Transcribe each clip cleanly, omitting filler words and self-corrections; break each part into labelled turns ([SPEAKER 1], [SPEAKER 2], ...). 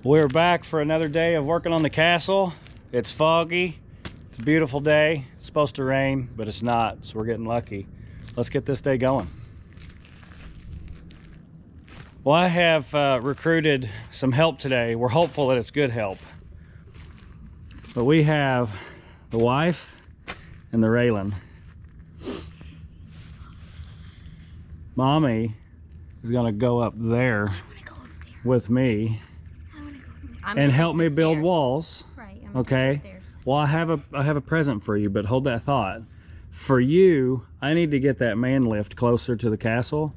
[SPEAKER 1] We're back for another day of working on the castle. It's foggy. It's a beautiful day. It's supposed to rain, but it's not, so we're getting lucky. Let's get this day going. Well, I have recruited some help today. We're hopeful that it's good help. But we have the wife and the Raylan. Mommy is gonna go up there with me and help me build walls.
[SPEAKER 2] Right.
[SPEAKER 1] Okay. Well, I have a present for you, but hold that thought. For you, I need to get that man lift closer to the castle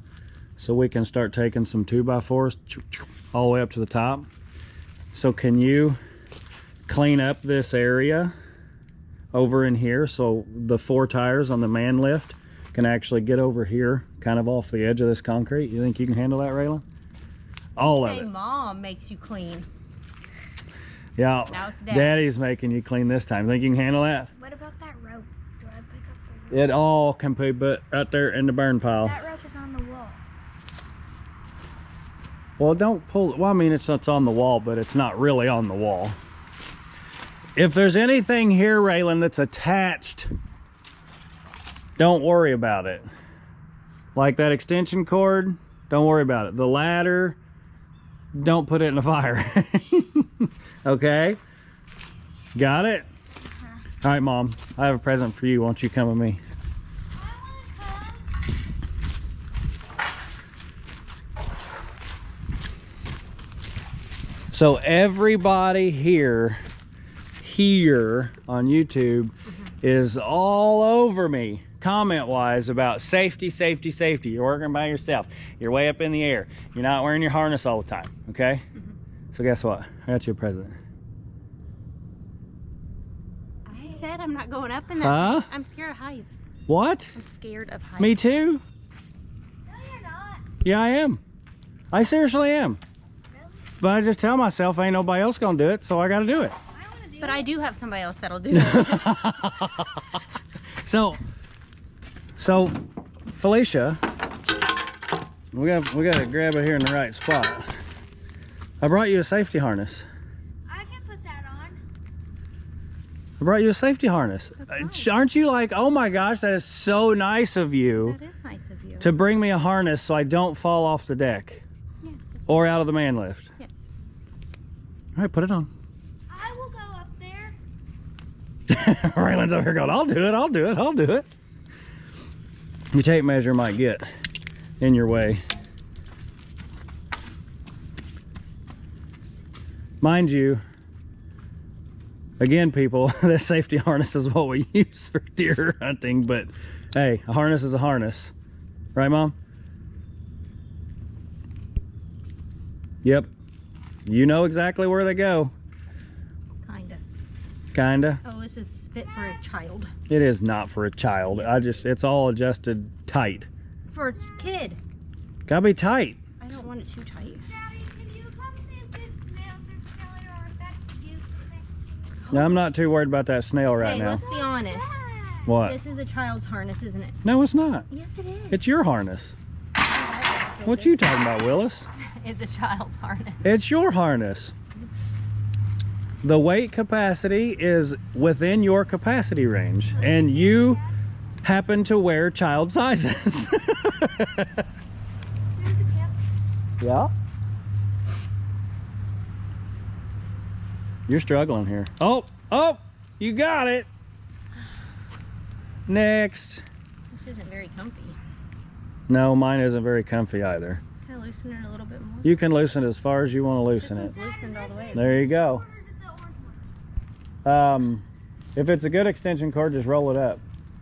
[SPEAKER 1] so we can start taking some 2x4s all the way up to the top. So can you clean up this area over in here so the 4 tires on the man lift can actually get over here, kind of off the edge of this concrete? You think you can handle that, Raylan? All of it.
[SPEAKER 2] Mom makes you clean.
[SPEAKER 1] Yeah,
[SPEAKER 2] now it's Dad.
[SPEAKER 1] Daddy's making you clean this time. Think you can handle that?
[SPEAKER 3] What about that rope? Do I pick up the rope?
[SPEAKER 1] It all can be put out there in the burn pile.
[SPEAKER 3] That rope is on the wall.
[SPEAKER 1] Well, don't pull it. Well, I mean, it's on the wall, but it's not really on the wall. If there's anything here, Raylan, that's attached, don't worry about it. Like that extension cord, don't worry about it. The ladder, don't put it in the fire. Okay? Got it? All right, Mom. I have a present for you. Won't you come with me? So everybody here on YouTube is all over me comment-wise about safety. You're working by yourself. You're way up in the air. You're not wearing your harness all the time, okay? So guess what? I got you a present.
[SPEAKER 2] I said I'm not going up in that.
[SPEAKER 1] Huh?
[SPEAKER 2] I'm scared of heights.
[SPEAKER 1] What?
[SPEAKER 2] I'm scared of heights.
[SPEAKER 1] Me too?
[SPEAKER 3] No, you're not.
[SPEAKER 1] Yeah, I am. I seriously am.
[SPEAKER 3] Really?
[SPEAKER 1] But I just tell myself ain't nobody else gonna do it, so I gotta do it.
[SPEAKER 3] I want to do
[SPEAKER 2] But
[SPEAKER 3] it.
[SPEAKER 2] I do have somebody else that'll do it.
[SPEAKER 1] So Felicia, we gotta grab it here in the right spot. I brought you a safety harness.
[SPEAKER 3] I can put that on.
[SPEAKER 1] I brought you a safety harness.
[SPEAKER 2] That's nice.
[SPEAKER 1] Aren't you like, oh my gosh, that is so nice of you
[SPEAKER 2] That is nice of you.
[SPEAKER 1] to bring me a harness so I don't fall off the deck
[SPEAKER 2] Yes.
[SPEAKER 1] or out of the man lift?
[SPEAKER 2] Yes.
[SPEAKER 1] All right, put it on.
[SPEAKER 3] I will go up there.
[SPEAKER 1] Raylan's over here going, I'll do it. Your tape measure might get in your way. Mind you, again, people, this safety harness is what we use for deer hunting, but hey, a harness is a harness. Right, Mom? Yep. You know exactly where they go. Kinda.
[SPEAKER 2] Oh, this is fit for a child.
[SPEAKER 1] It is not for a child. It's all adjusted tight.
[SPEAKER 2] For a kid.
[SPEAKER 1] Gotta be tight.
[SPEAKER 2] I don't want it too tight.
[SPEAKER 3] Daddy, can you come see if this snail is smelling or if that's you next to
[SPEAKER 1] Now, I'm not too worried about that snail right
[SPEAKER 2] Hey,
[SPEAKER 1] now.
[SPEAKER 2] let's be honest.
[SPEAKER 1] What?
[SPEAKER 2] This is a child's harness, isn't it?
[SPEAKER 1] No, it's not.
[SPEAKER 2] Yes, it is.
[SPEAKER 1] It's your harness. What you talking about, Willis?
[SPEAKER 2] It's a child's harness.
[SPEAKER 1] It's your harness. The weight capacity is within your capacity range, and you happen to wear child sizes. Yeah? You're struggling here. Oh, you got it. Next.
[SPEAKER 2] This isn't very comfy.
[SPEAKER 1] No, mine isn't very comfy either.
[SPEAKER 2] Can I loosen it a little bit more?
[SPEAKER 1] You can loosen it as far as you want to
[SPEAKER 2] This
[SPEAKER 1] loosen it.
[SPEAKER 2] one's loosened all the way.
[SPEAKER 1] There you go.
[SPEAKER 3] Or is it the orange one?
[SPEAKER 1] If it's a good extension cord, just roll it up.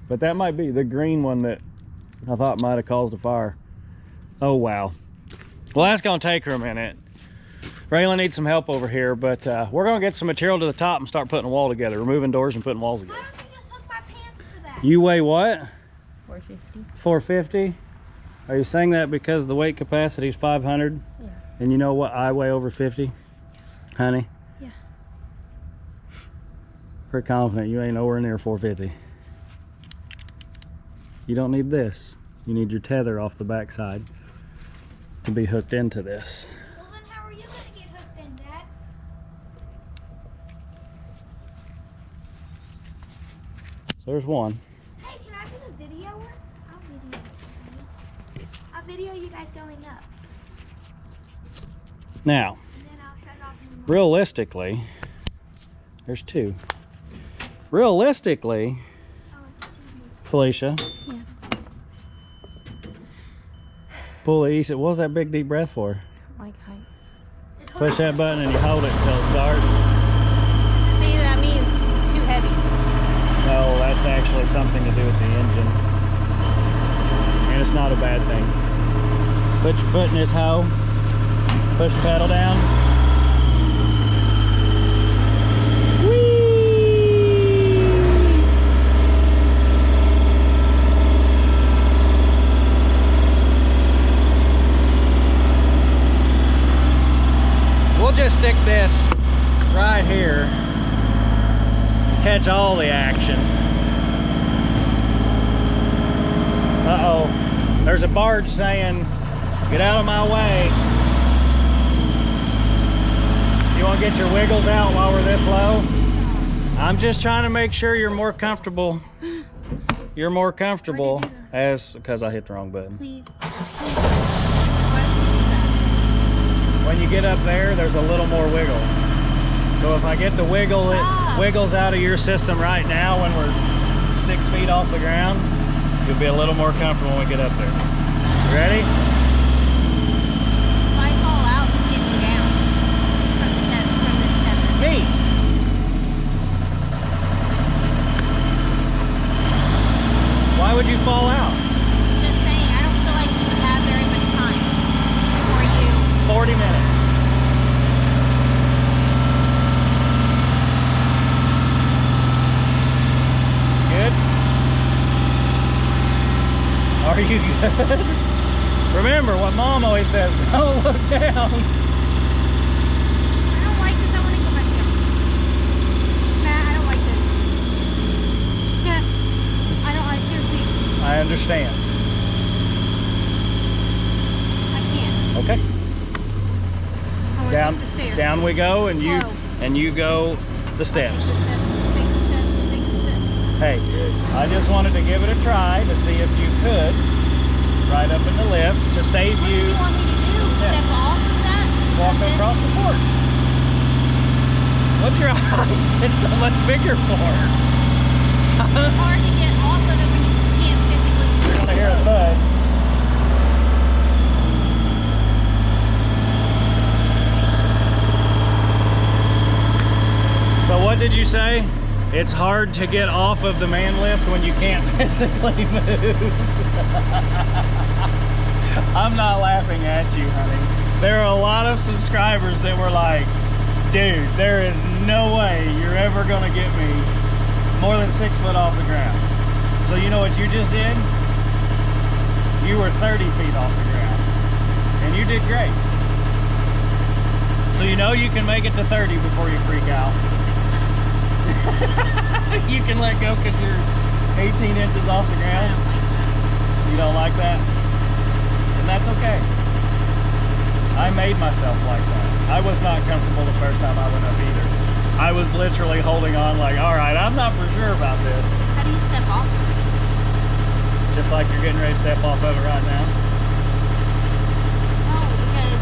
[SPEAKER 1] But that might be the green one that I thought might have caused a fire. Oh, wow. Well, that's going to take her a minute. Raylan needs some help over here, but we're going to get some material to the top and start putting a wall together, removing doors and putting walls
[SPEAKER 3] Why
[SPEAKER 1] together.
[SPEAKER 3] don't you just hook my pants to that?
[SPEAKER 1] You weigh what?
[SPEAKER 2] 450.
[SPEAKER 1] 450? Are you saying that because the weight capacity is 500?
[SPEAKER 2] Yeah.
[SPEAKER 1] And you know what? I weigh over 50? Honey?
[SPEAKER 2] Yeah.
[SPEAKER 1] Pretty confident you ain't nowhere near 450. You don't need this. You need your tether off the backside to be hooked into this.
[SPEAKER 3] Well, then how are you going to get hooked in, Dad?
[SPEAKER 1] There's one.
[SPEAKER 3] Hey, can I be the videoer? I'll video you guys going up.
[SPEAKER 1] Now,
[SPEAKER 3] And then I'll shut off.
[SPEAKER 1] realistically, there's two. Realistically, Felicia.
[SPEAKER 2] Yeah.
[SPEAKER 1] Pull the east. What was that big deep breath for?
[SPEAKER 2] Like heights.
[SPEAKER 1] Push that button and you hold it until it starts.
[SPEAKER 2] See, that means too heavy.
[SPEAKER 1] No, that's actually something to do with the engine. And it's not a bad thing. Put your foot in this hole. Push the pedal down. We'll just stick this right here. Catch all the action. Uh-oh. There's a barge saying, "Get out of my way." You want to get your wiggles out while we're this low? I'm just trying to make sure you're more comfortable. You're more comfortable because I hit the wrong button.
[SPEAKER 2] Please.
[SPEAKER 1] When you get up there, there's a little more wiggle. So if I get the wiggle, it wiggles out of your system right now when we're 6 feet off the ground, you'll be a little more comfortable when we get up there. You ready?
[SPEAKER 2] If I fall out, you get me down from this tether.
[SPEAKER 1] Me. Why would you fall out?
[SPEAKER 2] Just saying, I don't feel like you would have very much time for you.
[SPEAKER 1] 40 minutes. Good? Are you good? Remember what Mom always says, don't look down.
[SPEAKER 2] I don't like this. I want to go back down. Matt, I don't like this. Yeah. I seriously.
[SPEAKER 1] I understand.
[SPEAKER 2] I can't.
[SPEAKER 1] Okay.
[SPEAKER 2] I want to take the stairs.
[SPEAKER 1] Down we go, and
[SPEAKER 2] Slow.
[SPEAKER 1] you go the steps.
[SPEAKER 2] Take the steps.
[SPEAKER 1] Hey, I just wanted to give it a try to see if you could ride up in the lift to save
[SPEAKER 2] What do
[SPEAKER 1] you
[SPEAKER 2] you want me to do?
[SPEAKER 1] Yeah.
[SPEAKER 2] Step off of that?
[SPEAKER 1] walk
[SPEAKER 2] That's it?
[SPEAKER 1] across the porch. What's your eyes get so much bigger for?
[SPEAKER 2] It's hard to get off of it when you can't physically move.
[SPEAKER 1] You're gonna hear a thud. So what did you say? It's hard to get off of the man lift when you can't physically move. I'm not laughing at you, honey. There are a lot of subscribers that were like, dude, there is no way you're ever gonna get me more than 6 foot off the ground. So you know what you just did? You were 30 feet off the ground. And you did great. So you know you can make it to 30 before you freak out. You can let go because you're 18 inches off the
[SPEAKER 2] I
[SPEAKER 1] ground.
[SPEAKER 2] don't like that.
[SPEAKER 1] You don't like that? And that's okay. I made myself like that. I was not comfortable the first time I went up either. I was literally holding on like, all right, I'm not for sure about this.
[SPEAKER 2] How do you step off of it?
[SPEAKER 1] Just like you're getting ready to step off of it right now.
[SPEAKER 2] No, because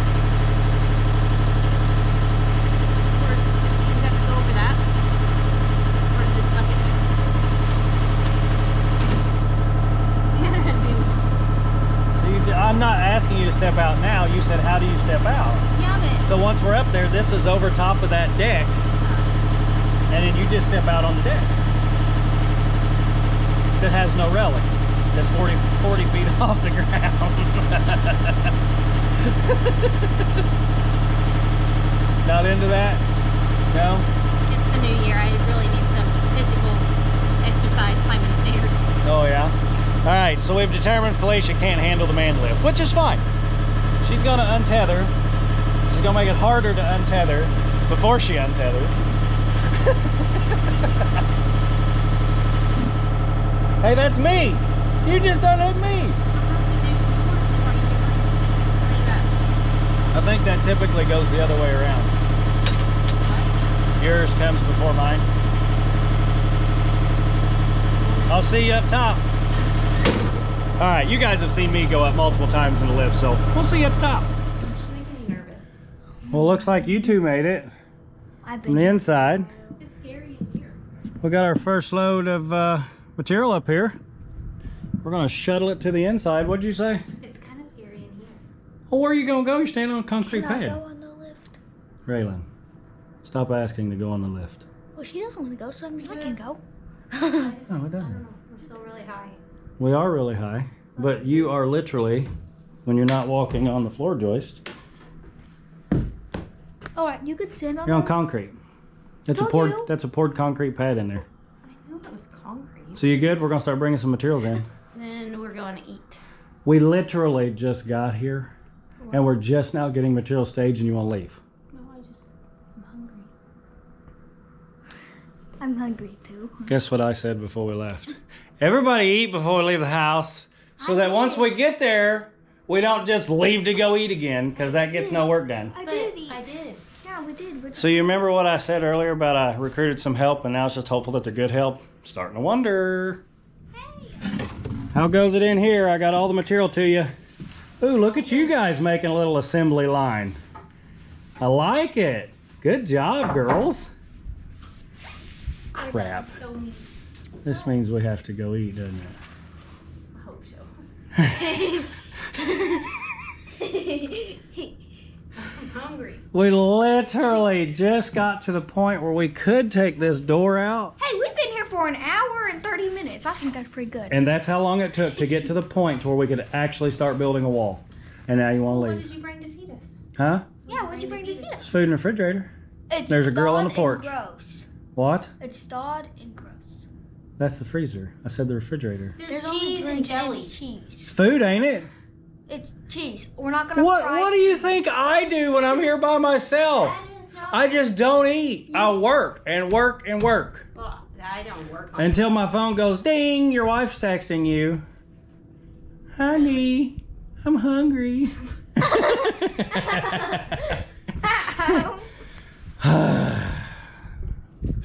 [SPEAKER 2] you have to go over that. Or is this bucket here?
[SPEAKER 1] See, I'm not asking you to step out now. You said, how do you step out?
[SPEAKER 2] Yeah, but
[SPEAKER 1] So once we're up there, this is over top of that deck. And then you just step out on the deck. That has no railing. That's 40 feet off the ground. Not into that? No?
[SPEAKER 2] it's the new year. I really need some physical exercise climbing stairs.
[SPEAKER 1] Oh yeah? Alright, so we've determined Felicia can't handle the man lift, which is fine. She's gonna untether. She's gonna make it harder to untether before she untethers. Hey, that's me! You just done hit me! I think that typically goes the other way around. Yours comes before mine. I'll see you up top. All right, you guys have seen me go up multiple times in the lift, so we'll see you at the top.
[SPEAKER 2] I'm just making me nervous.
[SPEAKER 1] Well, looks like you two made it
[SPEAKER 3] I've
[SPEAKER 1] from
[SPEAKER 3] been
[SPEAKER 1] the inside.
[SPEAKER 2] It's scary in here.
[SPEAKER 1] We got our first load of material up here. We're gonna shuttle it to the inside. What'd you say?
[SPEAKER 2] It's kind of scary in here.
[SPEAKER 1] Well, where are you gonna go? You're standing on a concrete
[SPEAKER 3] Can I
[SPEAKER 1] pad.
[SPEAKER 3] go on the lift?
[SPEAKER 1] Raylan, stop asking to go on the lift.
[SPEAKER 3] Well, she doesn't want to go, so that means I can go.
[SPEAKER 1] No, it
[SPEAKER 2] I
[SPEAKER 1] doesn't.
[SPEAKER 2] don't know. We're still really high.
[SPEAKER 1] We are really high, but you are literally, when you're not walking on the floor joist,
[SPEAKER 3] All right, you could stand on.
[SPEAKER 1] you're on
[SPEAKER 3] the-
[SPEAKER 1] concrete. That's a
[SPEAKER 3] Don't
[SPEAKER 1] poured.
[SPEAKER 3] you?
[SPEAKER 1] That's a poured concrete pad in there.
[SPEAKER 2] I knew that was concrete.
[SPEAKER 1] So you good? We're gonna start bringing some materials in.
[SPEAKER 2] Then we're going to eat.
[SPEAKER 1] We literally just got here, and we're just now getting material staged, and you want to leave.
[SPEAKER 2] No, I'm hungry.
[SPEAKER 3] I'm hungry too.
[SPEAKER 1] Guess what I said before we left? Everybody eat before we leave the house, so that once we get there, we don't just leave to go eat again, because that gets no work done.
[SPEAKER 3] I
[SPEAKER 2] But
[SPEAKER 3] did eat.
[SPEAKER 2] I did.
[SPEAKER 3] Yeah, we did. We're just...
[SPEAKER 1] So you remember what I said earlier about I recruited some help, and now it's just hopeful that they're good help? Starting to wonder. How goes it in here? I got all the material to you. Ooh, look at you guys making a little assembly line. I like it. Good job, girls. Crap.
[SPEAKER 2] So neat.
[SPEAKER 1] This means we have to go eat, doesn't it?
[SPEAKER 2] I hope so. I'm hungry.
[SPEAKER 1] We literally just got to the point where we could take this door out,
[SPEAKER 3] Hey, we've been here for an hour and 30 minutes. I think that's pretty good.
[SPEAKER 1] and that's how long it took to get to the point to where we could actually start building a wall. And now you want to
[SPEAKER 2] What
[SPEAKER 1] leave.
[SPEAKER 2] did you bring to feed us?
[SPEAKER 1] Huh?
[SPEAKER 3] Yeah, what'd you bring to feed
[SPEAKER 1] It's
[SPEAKER 3] us?
[SPEAKER 1] food in the refrigerator.
[SPEAKER 3] It's
[SPEAKER 1] There's a girl on the
[SPEAKER 3] thawed and
[SPEAKER 1] porch.
[SPEAKER 3] Gross.
[SPEAKER 1] What?
[SPEAKER 3] It's thawed and gross.
[SPEAKER 1] That's the freezer. I said the refrigerator.
[SPEAKER 2] There's
[SPEAKER 3] only
[SPEAKER 2] cheese and
[SPEAKER 3] drinks
[SPEAKER 2] jelly.
[SPEAKER 3] and cheese.
[SPEAKER 1] It's food, ain't it?
[SPEAKER 3] It's cheese. We're not gonna
[SPEAKER 1] What
[SPEAKER 3] fry
[SPEAKER 1] What do you
[SPEAKER 3] cheese.
[SPEAKER 1] think I do when I'm here by myself?
[SPEAKER 2] That is not.
[SPEAKER 1] I just don't eat. I work and work and work
[SPEAKER 2] Well, I don't work on
[SPEAKER 1] until my phone goes ding. Your wife's texting you. Honey, I'm hungry.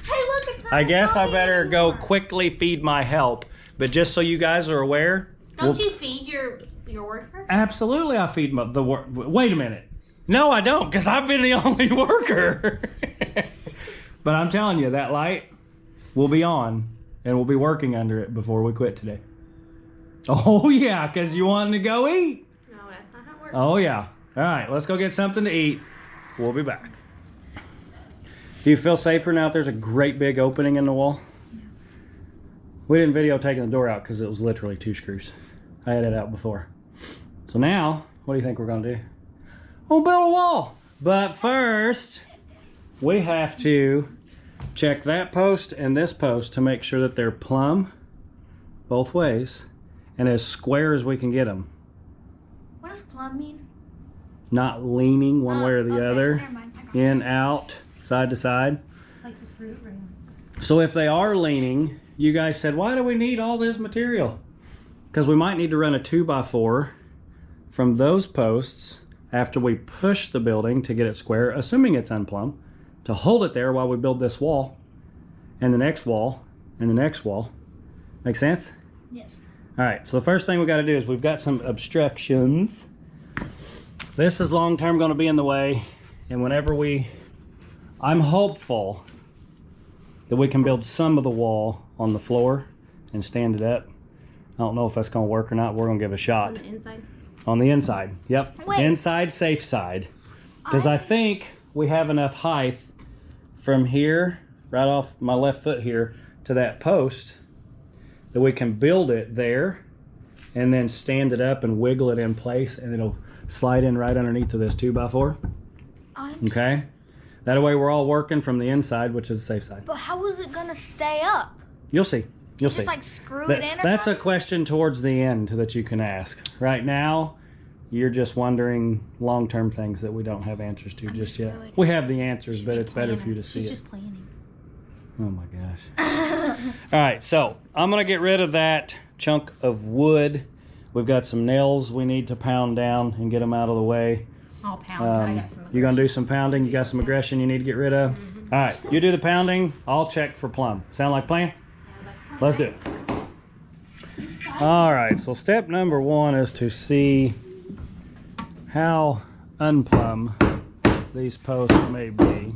[SPEAKER 3] Hey, look, it's not
[SPEAKER 1] I guess I
[SPEAKER 3] soggy
[SPEAKER 1] better go
[SPEAKER 3] anymore.
[SPEAKER 1] quickly feed my help. But just so you guys are aware,
[SPEAKER 2] Don't you feed your worker?
[SPEAKER 1] absolutely I feed the work. Wait a minute. No, I don't, because I've been the only worker. But I'm telling you, that light will be on, and we'll be working under it before we quit today. Oh, yeah, because you wanting to go eat.
[SPEAKER 2] No, that's not how it works.
[SPEAKER 1] Oh, yeah. All right, let's go get something to eat. We'll be back. Do you feel safer now that there's a great big opening in the wall? We didn't video taking the door out because it was literally 2 screws. I had it out before. So now, what do you think we're going to do? We'll build a wall. But first, we have to check that post and this post to make sure that they're plumb both ways and as square as we can get them.
[SPEAKER 3] What does plum mean?
[SPEAKER 1] Not leaning one way or the
[SPEAKER 3] Okay,
[SPEAKER 1] other.
[SPEAKER 3] never mind. I got it.
[SPEAKER 1] In, out, side to side.
[SPEAKER 2] Like the fruit ring.
[SPEAKER 1] So if they are leaning, you guys said, why do we need all this material? Because we might need to run a 2x4 from those posts after we push the building to get it square, assuming it's unplumbed, to hold it there while we build this wall and the next wall and the next wall. Make sense?
[SPEAKER 3] Yes.
[SPEAKER 1] All right, so the first thing we got to do is we've got some obstructions. This is long term going to be in the way, and whenever I'm hopeful that we can build some of the wall on the floor and stand it up. I don't know if that's going to work or not. We're going to give it a
[SPEAKER 2] On
[SPEAKER 1] shot.
[SPEAKER 2] the inside.
[SPEAKER 1] On the inside, yep.
[SPEAKER 3] Wait.
[SPEAKER 1] Inside, safe side. Because I think we have enough height from here, right off my left foot here, to that post that we can build it there and then stand it up and wiggle it in place, and it'll slide in right underneath of this 2x4. Okay? That way we're all working from the inside, which is the safe side.
[SPEAKER 3] But how is it gonna stay up?
[SPEAKER 1] You'll see. You'll
[SPEAKER 3] Just
[SPEAKER 1] see.
[SPEAKER 3] like screw it in or
[SPEAKER 1] That's a
[SPEAKER 3] something?
[SPEAKER 1] question towards the end that you can ask. Right now, you're just wondering long-term things that we don't have answers to just yet.
[SPEAKER 3] really-
[SPEAKER 1] We have the answers, but it's better for you to see
[SPEAKER 2] She's
[SPEAKER 1] it.
[SPEAKER 2] just planning.
[SPEAKER 1] Oh my gosh. All right, so I'm gonna get rid of that chunk of wood. We've got some nails we need to pound down and get them out of the way.
[SPEAKER 2] I'll pound. I got some.
[SPEAKER 1] You gonna do some pounding? You got some aggression you need to get rid of? All right, you do the pounding. I'll check for plumb. Sound like plan? Let's do it. All right, so step number 1 is to see how unplumb these posts may be.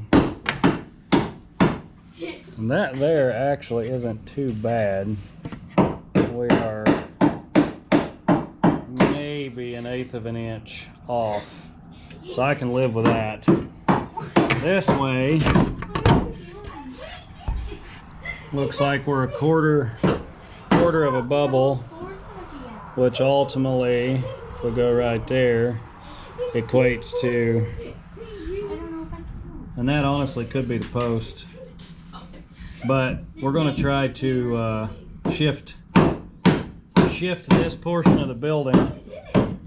[SPEAKER 1] And that there actually isn't too bad. We are maybe 1/8 of an inch off. So I can live with that. This way, looks like we're a quarter of a bubble, which ultimately, if we go right there, equates to, and that honestly could be the post, but we're going to try to shift this portion of the building.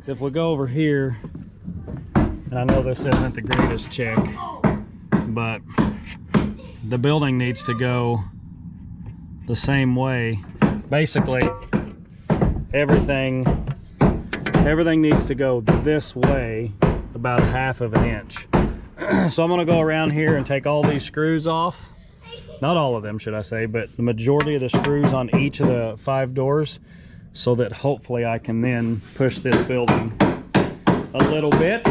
[SPEAKER 1] So if we go over here, and I know this isn't the greatest check, but the building needs to go the same way. Basically, everything needs to go this way about 1/2 of an inch. So I'm going to go around here and take all these screws off. Not all of them, should I say, but the majority of the screws on each of the 5 doors, so that hopefully I can then push this building a little bit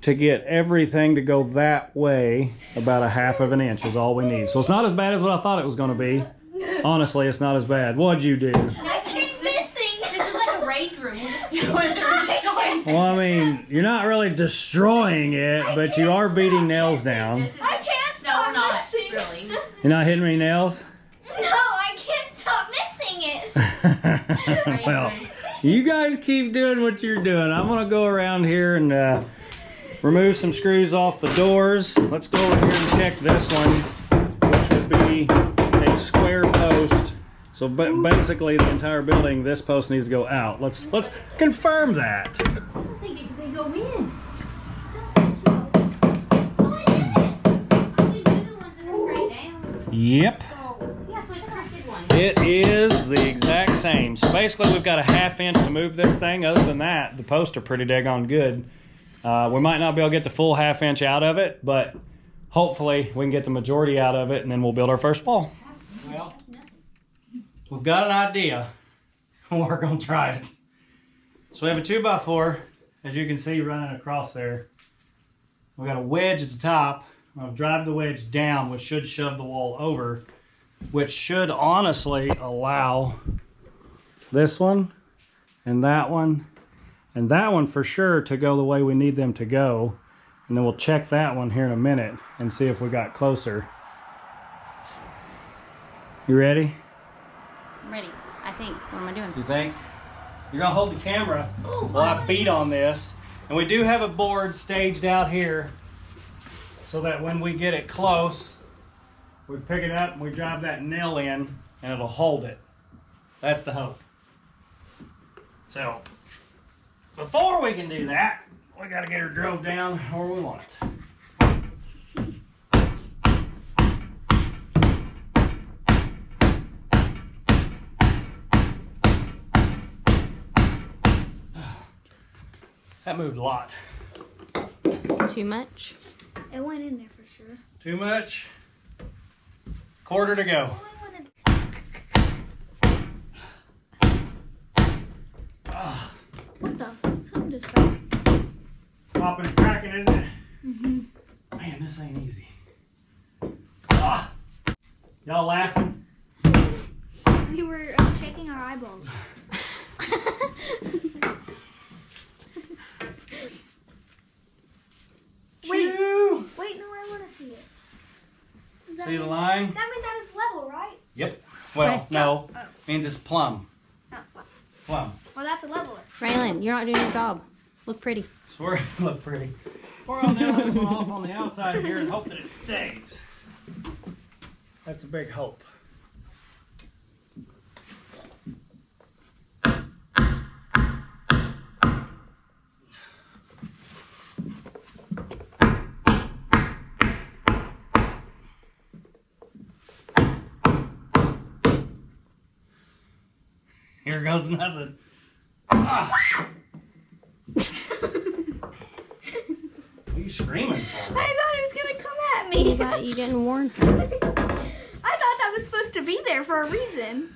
[SPEAKER 1] to get everything to go that way. About 1/2 of an inch is all we need. So it's not as bad as what I thought it was going to be. Honestly, it's not as bad. What'd you do?
[SPEAKER 3] I keep missing.
[SPEAKER 2] This is like a rage room. We're just doing it.
[SPEAKER 1] Well, I mean, you're not really destroying it, but you are beating nails down.
[SPEAKER 3] I can't
[SPEAKER 2] No,
[SPEAKER 3] stop
[SPEAKER 2] we're not
[SPEAKER 3] missing.
[SPEAKER 2] really.
[SPEAKER 1] You're not hitting any nails?
[SPEAKER 3] No, I can't stop missing it.
[SPEAKER 1] Well, you guys keep doing what you're doing. I'm going to go around here and remove some screws off the doors. Let's go over here and check this one, which would be a square post. So basically the entire building, this post needs to go out. Let's confirm that.
[SPEAKER 2] I don't think they go in.
[SPEAKER 3] Oh, I did it.
[SPEAKER 2] I did do the ones that are straight down.
[SPEAKER 1] Yep.
[SPEAKER 2] Yeah, so it's a good one.
[SPEAKER 1] It is the exact same. So basically we've got a 1/2 inch to move this thing. Other than that, the posts are pretty daggone good. We might not be able to get the full 1/2 inch out of it, but hopefully we can get the majority out of it, and then we'll build our first wall. Well, we've got an idea. We're going to try it. So we have a 2x4, as you can see, running across there. We got a wedge at the top. I'll drive the wedge down, which should shove the wall over, which should honestly allow this one and that one for sure to go the way we need them to go. And then we'll check that one here in a minute and see if we got closer. You ready?
[SPEAKER 2] I'm ready, I think. What am I doing?
[SPEAKER 1] You think? You're gonna hold the camera while I beat on this. And we do have a board staged out here so that when we get it close, we pick it up and we drive that nail in and it'll hold it. That's the hope. So, before we can do that, we gotta get her drove down where we want it. That moved a lot.
[SPEAKER 2] Too much?
[SPEAKER 3] It went in there for sure.
[SPEAKER 1] Too much? Quarter to go.
[SPEAKER 3] What the? Something just fell.
[SPEAKER 1] Popping and cracking, isn't it?
[SPEAKER 3] Mm-hmm.
[SPEAKER 1] Man, this ain't easy. Ah! Y'all laughing?
[SPEAKER 3] We were shaking our eyeballs.
[SPEAKER 1] Choo!
[SPEAKER 3] Wait, no, I want to see it. Does that
[SPEAKER 1] See the
[SPEAKER 3] mean-
[SPEAKER 1] line?
[SPEAKER 3] That means that it's level, right?
[SPEAKER 1] Yep. Well,
[SPEAKER 2] Right.
[SPEAKER 1] no.
[SPEAKER 3] Oh.
[SPEAKER 1] Means it's plumb.
[SPEAKER 3] Oh, well,
[SPEAKER 1] Plumb.
[SPEAKER 3] that's a leveler.
[SPEAKER 2] Raylan, you're not doing your job. Look pretty.
[SPEAKER 1] So we're look pretty. We're gonna nail this one off on the outside here and hope that it stays. That's a big hope. Here goes nothing. Ah. What are you screaming for?
[SPEAKER 3] I thought it was gonna come at
[SPEAKER 2] You
[SPEAKER 3] me.
[SPEAKER 2] got, you didn't warn her.
[SPEAKER 3] I thought that was supposed to be there for a reason.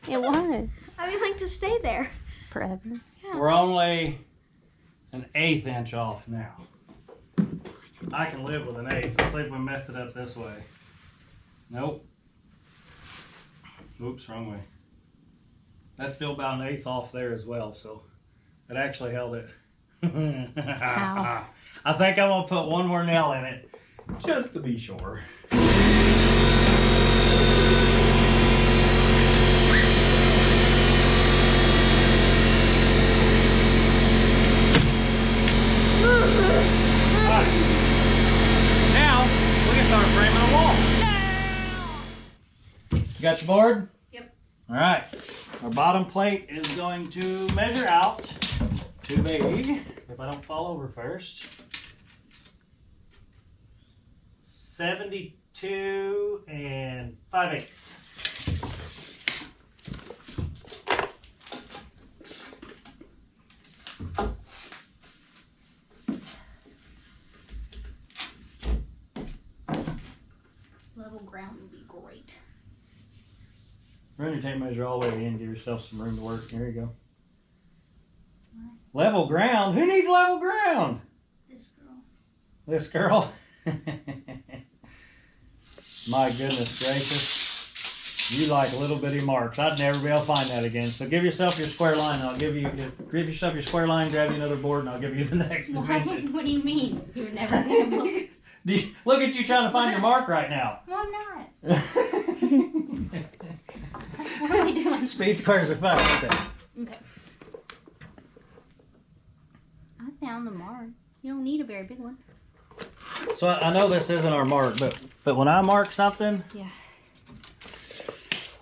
[SPEAKER 2] It was.
[SPEAKER 3] I mean, like to stay there.
[SPEAKER 2] Forever.
[SPEAKER 3] Yeah.
[SPEAKER 1] We're only an 1/8 inch off now. I can live with an 1/8. Let's see if we messed it up this way. Nope. Oops, wrong way. That's still about an 1/8 off there as well, so it actually held it.
[SPEAKER 2] Ow.
[SPEAKER 1] I think I'm gonna put one more nail in it, just to be sure. Now, we can start framing a wall. You got your board?
[SPEAKER 2] Yep.
[SPEAKER 1] All right. Our bottom plate is going to measure out to be, if I don't fall over first, 72 5/8.
[SPEAKER 2] Level ground would be great.
[SPEAKER 1] Run your tape measure all the way in. Give yourself some room to work. Here you go. Level ground? Who needs level ground?
[SPEAKER 2] This girl.
[SPEAKER 1] This girl? My goodness gracious. You like little bitty marks. I'd never be able to find that again. So give yourself your square line. And I'll give yourself your square line, grab you another board, and I'll give you the next dimension.
[SPEAKER 2] What do you mean? You would never be able to.
[SPEAKER 1] Look at you trying to find your mark right now.
[SPEAKER 2] No, I'm not. What are we doing?
[SPEAKER 1] Speed squares are fun, aren't they?
[SPEAKER 2] Okay. I found the mark. You don't need a very big one.
[SPEAKER 1] So I know this isn't our mark, but when I mark something,
[SPEAKER 2] Yeah.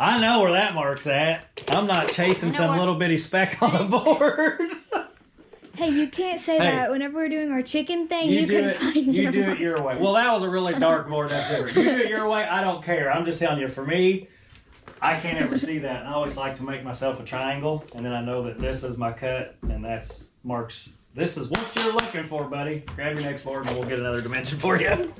[SPEAKER 1] I know where that mark's at. I'm not chasing some little bitty speck on the board.
[SPEAKER 3] Hey, you can't say
[SPEAKER 1] Hey.
[SPEAKER 3] that. Whenever we're doing our chicken thing, you
[SPEAKER 1] do
[SPEAKER 3] can
[SPEAKER 1] it.
[SPEAKER 3] find
[SPEAKER 1] You
[SPEAKER 3] your
[SPEAKER 1] do
[SPEAKER 3] mark.
[SPEAKER 1] it your way. Well, that was a really dark board. That's different. You do it your way. I don't care. I'm just telling you. For me, I can't ever see that. And I always like to make myself a triangle, and then I know that this is my cut, and that's marks. This is what you're looking for, buddy. Grab your next board, and we'll get another dimension for you.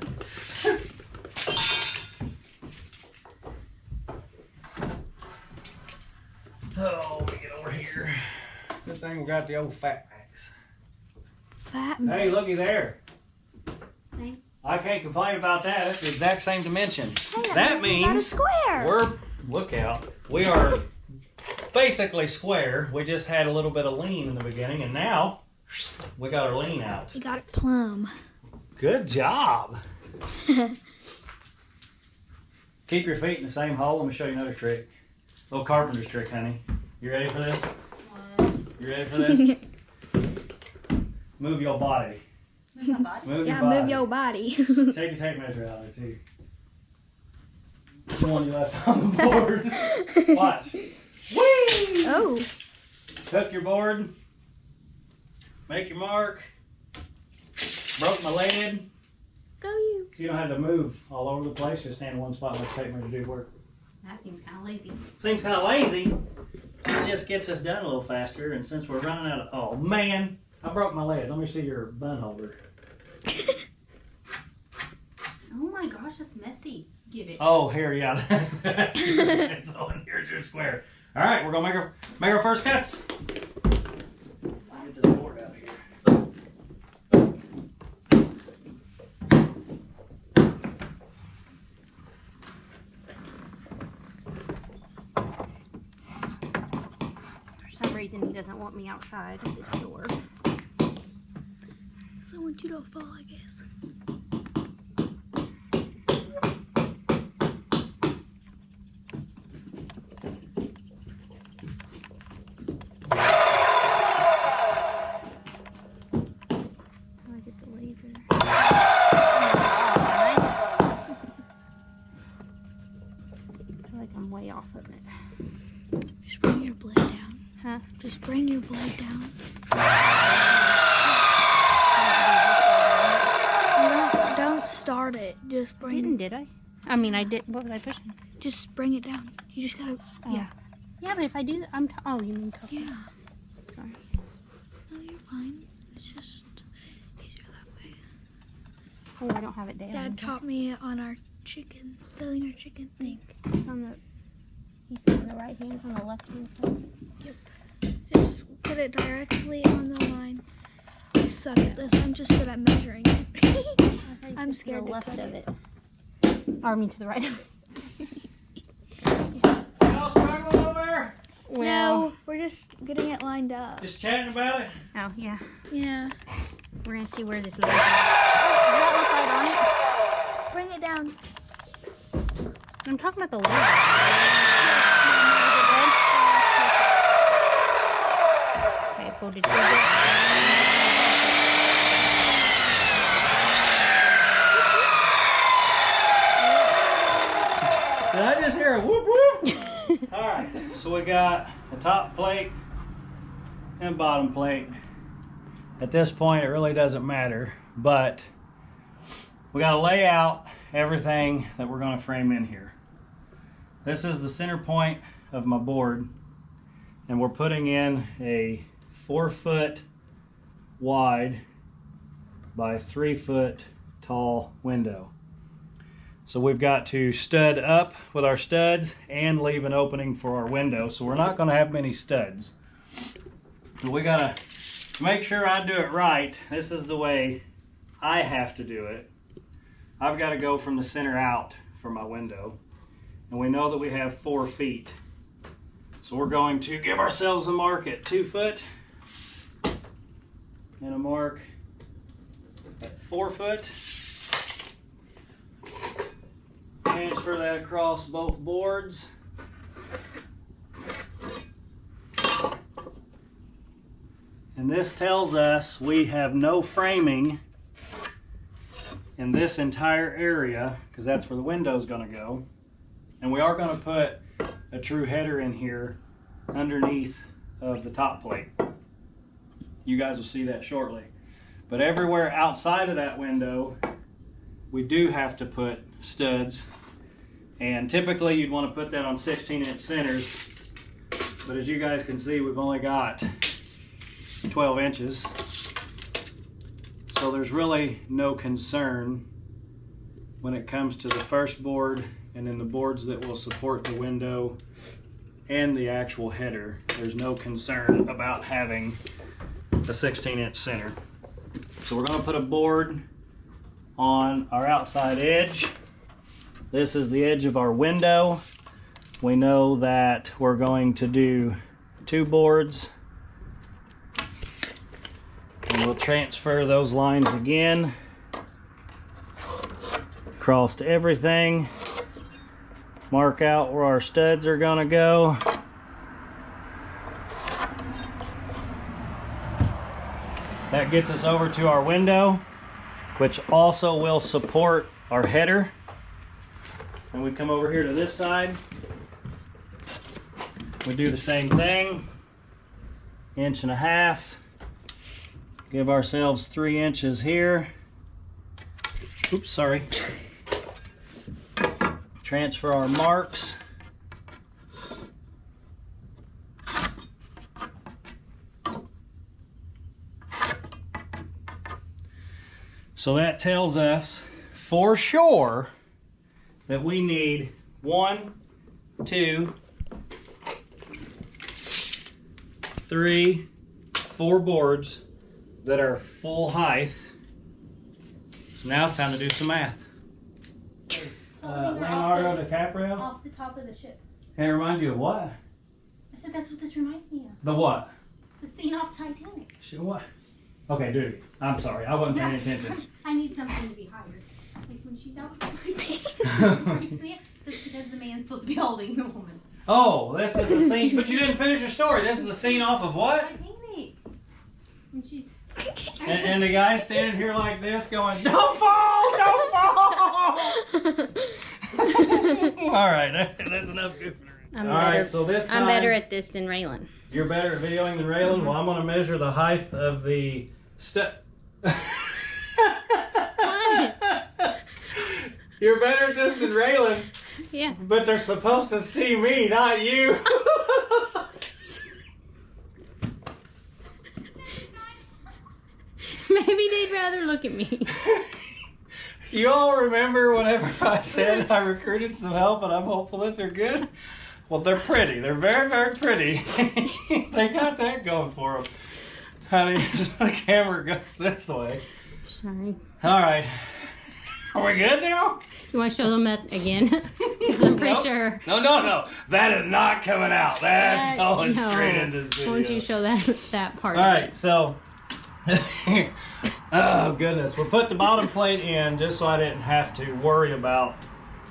[SPEAKER 1] Oh, let me get over here. Good thing we got the old fat max.
[SPEAKER 3] Fat
[SPEAKER 1] Hey, looky there.
[SPEAKER 2] Same.
[SPEAKER 1] I can't complain about that. That's the exact same dimension.
[SPEAKER 3] Hey,
[SPEAKER 1] That
[SPEAKER 3] means we got a
[SPEAKER 1] means
[SPEAKER 3] square.
[SPEAKER 1] look out, we are basically square. We just had a little bit of lean in the beginning, and now we got our lean out.
[SPEAKER 3] You got it plumb.
[SPEAKER 1] Good job. Keep your feet in the same hole. Let me show you another trick. Little carpenter's trick, honey. You ready for this? You ready for this? Move your body.
[SPEAKER 2] Move my body.
[SPEAKER 1] Move
[SPEAKER 3] Yeah,
[SPEAKER 1] your body.
[SPEAKER 3] move your body.
[SPEAKER 1] Take your tape measure out of there, too. The one you left on the board. Watch. Whee!
[SPEAKER 3] Oh,
[SPEAKER 1] Hook your board. Make your mark. Broke my lead.
[SPEAKER 3] go you.
[SPEAKER 1] So you don't have to move all over the place. Just stand in one spot and let the tape measure do work.
[SPEAKER 2] That seems kind of lazy.
[SPEAKER 1] Seems kind of lazy. It just gets us done a little faster. And since we're running out of... Oh, man. I broke my lead. Let me see your bun holder.
[SPEAKER 2] Oh my gosh, that's messy. Give it.
[SPEAKER 1] Oh, here, yeah. So here's your square. All right, we're going to make our first cuts. I'll get this board out of here.
[SPEAKER 2] For some reason, he doesn't want me outside of this door.
[SPEAKER 3] So I want you to fall, I guess.
[SPEAKER 2] I get the laser. I feel like I'm way off of it.
[SPEAKER 3] Just bring your blade down.
[SPEAKER 2] Huh?
[SPEAKER 3] Just bring your blade down. Don't start it. Just
[SPEAKER 2] I didn't, did I? I mean, I did. What was I pushing?
[SPEAKER 3] Just bring it down. You just gotta.
[SPEAKER 2] Oh.
[SPEAKER 3] Yeah.
[SPEAKER 2] Yeah, but if I do that, oh, you mean tough?
[SPEAKER 3] Yeah.
[SPEAKER 2] Sorry.
[SPEAKER 3] No, you're fine. It's just easier that way.
[SPEAKER 2] Oh, I don't have it down.
[SPEAKER 3] Dad taught me on our chicken, filling our chicken thing.
[SPEAKER 2] On He's on the right hand, on the left hand side.
[SPEAKER 3] Just put it directly on the line. I suck at this. I'm just good at measuring it. I'm scared
[SPEAKER 2] to the
[SPEAKER 3] to
[SPEAKER 2] left
[SPEAKER 3] cut
[SPEAKER 2] of
[SPEAKER 3] it.
[SPEAKER 2] it. Or I mean to the right of it.
[SPEAKER 1] Y'all struggling over there?
[SPEAKER 3] No, we're just getting it lined up.
[SPEAKER 1] Just chatting about it?
[SPEAKER 2] Oh, yeah.
[SPEAKER 3] Yeah.
[SPEAKER 2] We're going to see where this lays. Does that look right on it?
[SPEAKER 3] Bring it down.
[SPEAKER 2] I'm talking about the lid. Okay, folded over.
[SPEAKER 1] Did I just hear a whoop whoop? Alright, so we got the top plate and bottom plate. At this point, it really doesn't matter, but we got to lay out everything that we're going to frame in here. This is the center point of my board, and we're putting in a 4-foot wide by 3-foot tall window. So we've got to stud up with our studs and leave an opening for our window. So we're not going to have many studs. But we got to make sure I do it right. This is the way I have to do it. I've got to go from the center out for my window. And we know that we have 4 feet. So we're going to give ourselves a mark at 2 foot. And a mark at 4 foot. Transfer that across both boards. And this tells us we have no framing in this entire area, because that's where the window is going to go. And we are going to put a true header in here underneath of the top plate. You guys will see that shortly. But everywhere outside of that window, we do have to put studs. And typically you'd want to put that on 16-inch centers. But as you guys can see, we've only got 12 inches. So there's really no concern when it comes to the first board and then the boards that will support the window and the actual header. There's no concern about having a 16-inch center. So we're going to put a board on our outside edge. This is the edge of our window. We know that we're going to do 2 boards. And we'll transfer those lines again across to everything. Mark out where our studs are going to go. That gets us over to our window, which also will support our header. And we come over here to this side. We do the same thing. 1.5 inches. Give ourselves 3 inches here. Oops, sorry. Transfer our marks. So that tells us for sure that we need 1, 2, 3, 4 boards that are full height. So now it's time to do some math. Leonardo DiCaprio?
[SPEAKER 2] Off the top of the ship.
[SPEAKER 1] Hey, it reminds you of what?
[SPEAKER 2] I said that's what this reminds me of.
[SPEAKER 1] The what?
[SPEAKER 2] The scene off Titanic.
[SPEAKER 1] What? Okay, dude. I'm sorry. I wasn't paying attention.
[SPEAKER 2] I need something to be hired. Like when she's out. That's because the man's supposed to be holding the woman.
[SPEAKER 1] Oh, this is the scene. But you didn't finish your story. This is a scene off of what?
[SPEAKER 2] Titanic. When she's.
[SPEAKER 1] And the guy standing here like this going, "Don't fall! Don't fall!" All right, that's enough good for
[SPEAKER 2] I'm
[SPEAKER 1] All
[SPEAKER 2] better.
[SPEAKER 1] right, so this time,
[SPEAKER 2] I'm better at this than Raylan.
[SPEAKER 1] You're better at videoing than Raylan? Well, I'm going to measure the height of the You're better at this than Raylan.
[SPEAKER 2] Yeah.
[SPEAKER 1] But they're supposed to see me, not you.
[SPEAKER 2] Maybe they'd rather look at me.
[SPEAKER 1] You all remember whenever I said I recruited some help and I'm hopeful that they're good? Well, they're pretty. They're very, very pretty. They got that going for them. Honey, the camera goes this way.
[SPEAKER 2] Sorry.
[SPEAKER 1] All right. Are we good now?
[SPEAKER 2] You want to show them that again? Because I'm pretty sure.
[SPEAKER 1] No. That is not coming out. That's going straight into this video.
[SPEAKER 2] Why don't you show that part
[SPEAKER 1] All
[SPEAKER 2] of
[SPEAKER 1] right,
[SPEAKER 2] it?
[SPEAKER 1] so. Oh, goodness. We'll put the bottom plate in just so I didn't have to worry about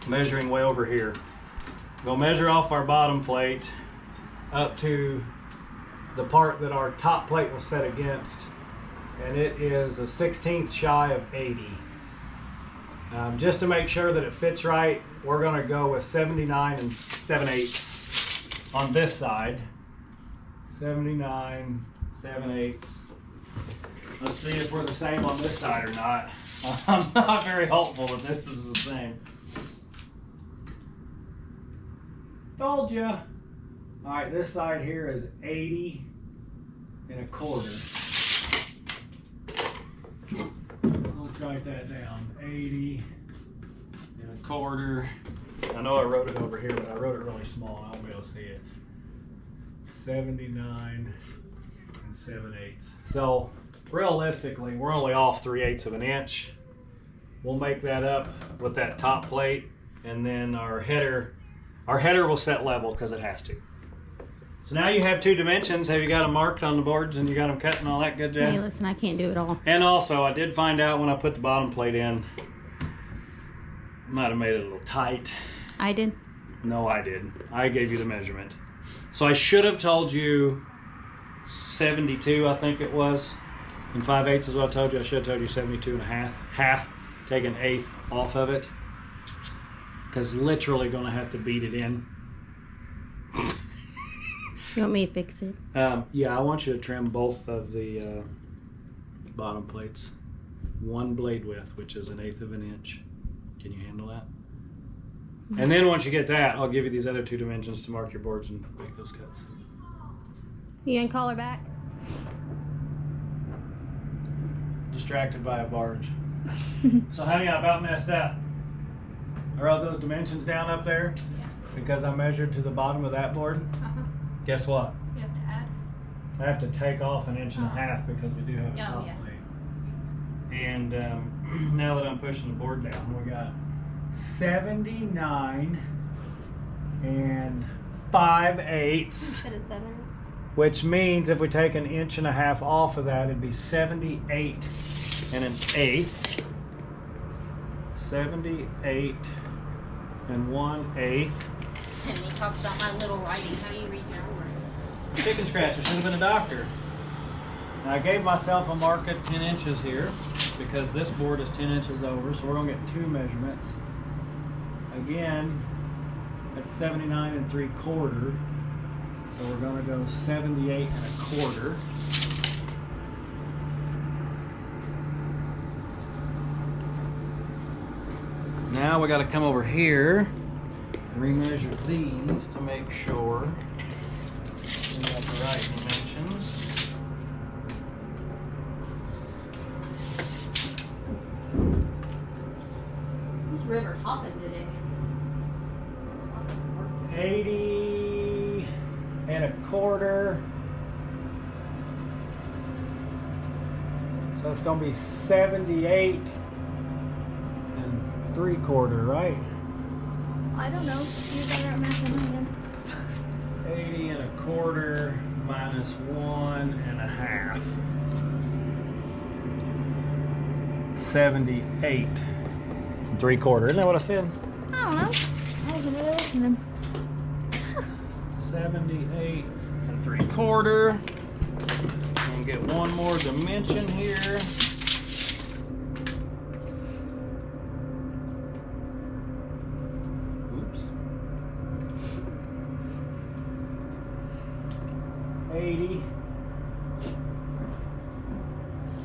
[SPEAKER 1] measuring way over here. We'll measure off our bottom plate up to the part that our top plate was set against, and it is a 1/16 shy of 80. Just to make sure that it fits right, we're going to go with 79 7/8 on this side. 79 7/8. Let's see if we're the same on this side or not. I'm not very hopeful that this is the same. Told ya. All right, this side here is 80 1/4. Let's write that down. 80 1/4. I know I wrote it over here, but I wrote it really small. I won't be able to see it. 79 7/8. So realistically, we're only off 3/8 of an inch. We'll make that up with that top plate, and then our header will set level because it has to. So now you have 2 dimensions. Have you got them marked on the boards and you got them cut and all that good jazz?
[SPEAKER 2] Hey, listen, I can't do it all.
[SPEAKER 1] And also, I did find out when I put the bottom plate in, I might have made it a little tight.
[SPEAKER 2] I did.
[SPEAKER 1] No, I did. I gave you the measurement. So I should have told you 72, I think it was. And 5/8 is what I told you. I should have told you 72 1/2. Half, take an 1/8 off of it. Because literally going to have to beat it in.
[SPEAKER 2] You want me to fix it?
[SPEAKER 1] Yeah, I want you to trim both of the bottom plates. 1 blade width, which is 1/8 of an inch. Can you handle that? And then once you get that, I'll give you these other 2 dimensions to mark your boards and make those cuts.
[SPEAKER 2] You gonna call her back?
[SPEAKER 1] Distracted by a barge. So honey, I about messed up. I wrote those dimensions down up there because I measured to the bottom of that board. Guess what?
[SPEAKER 2] You have to add.
[SPEAKER 1] I have to take off 1.5 inches because we do have a top plate. And now that I'm pushing the board down, we got 79 5/8,
[SPEAKER 2] Instead of 7.
[SPEAKER 1] which means if we take 1.5 inches off of that, it'd be 78 1/8. 78 1/8.
[SPEAKER 2] And he talks about my little writing. How do you read your own writing?
[SPEAKER 1] Chicken scratcher, should have been a doctor. Now I gave myself a mark at 10 inches here because this board is 10 inches over, so we're gonna get 2 measurements. Again, that's 79 3/4. So we're gonna go 78 1/4. Now we gotta come over here and remeasure these to make sure we got the right dimensions.
[SPEAKER 2] This river's hopping today.
[SPEAKER 1] 80 1/4. So it's gonna be 78 3/4, right?
[SPEAKER 3] I don't know. You're better at math than I am.
[SPEAKER 1] 80 1/4 minus 1.5. 78 3/4. Isn't that what I said?
[SPEAKER 3] I don't know. I wasn't really listening.
[SPEAKER 1] 78 3/4. And get one more dimension here. Oops. 80.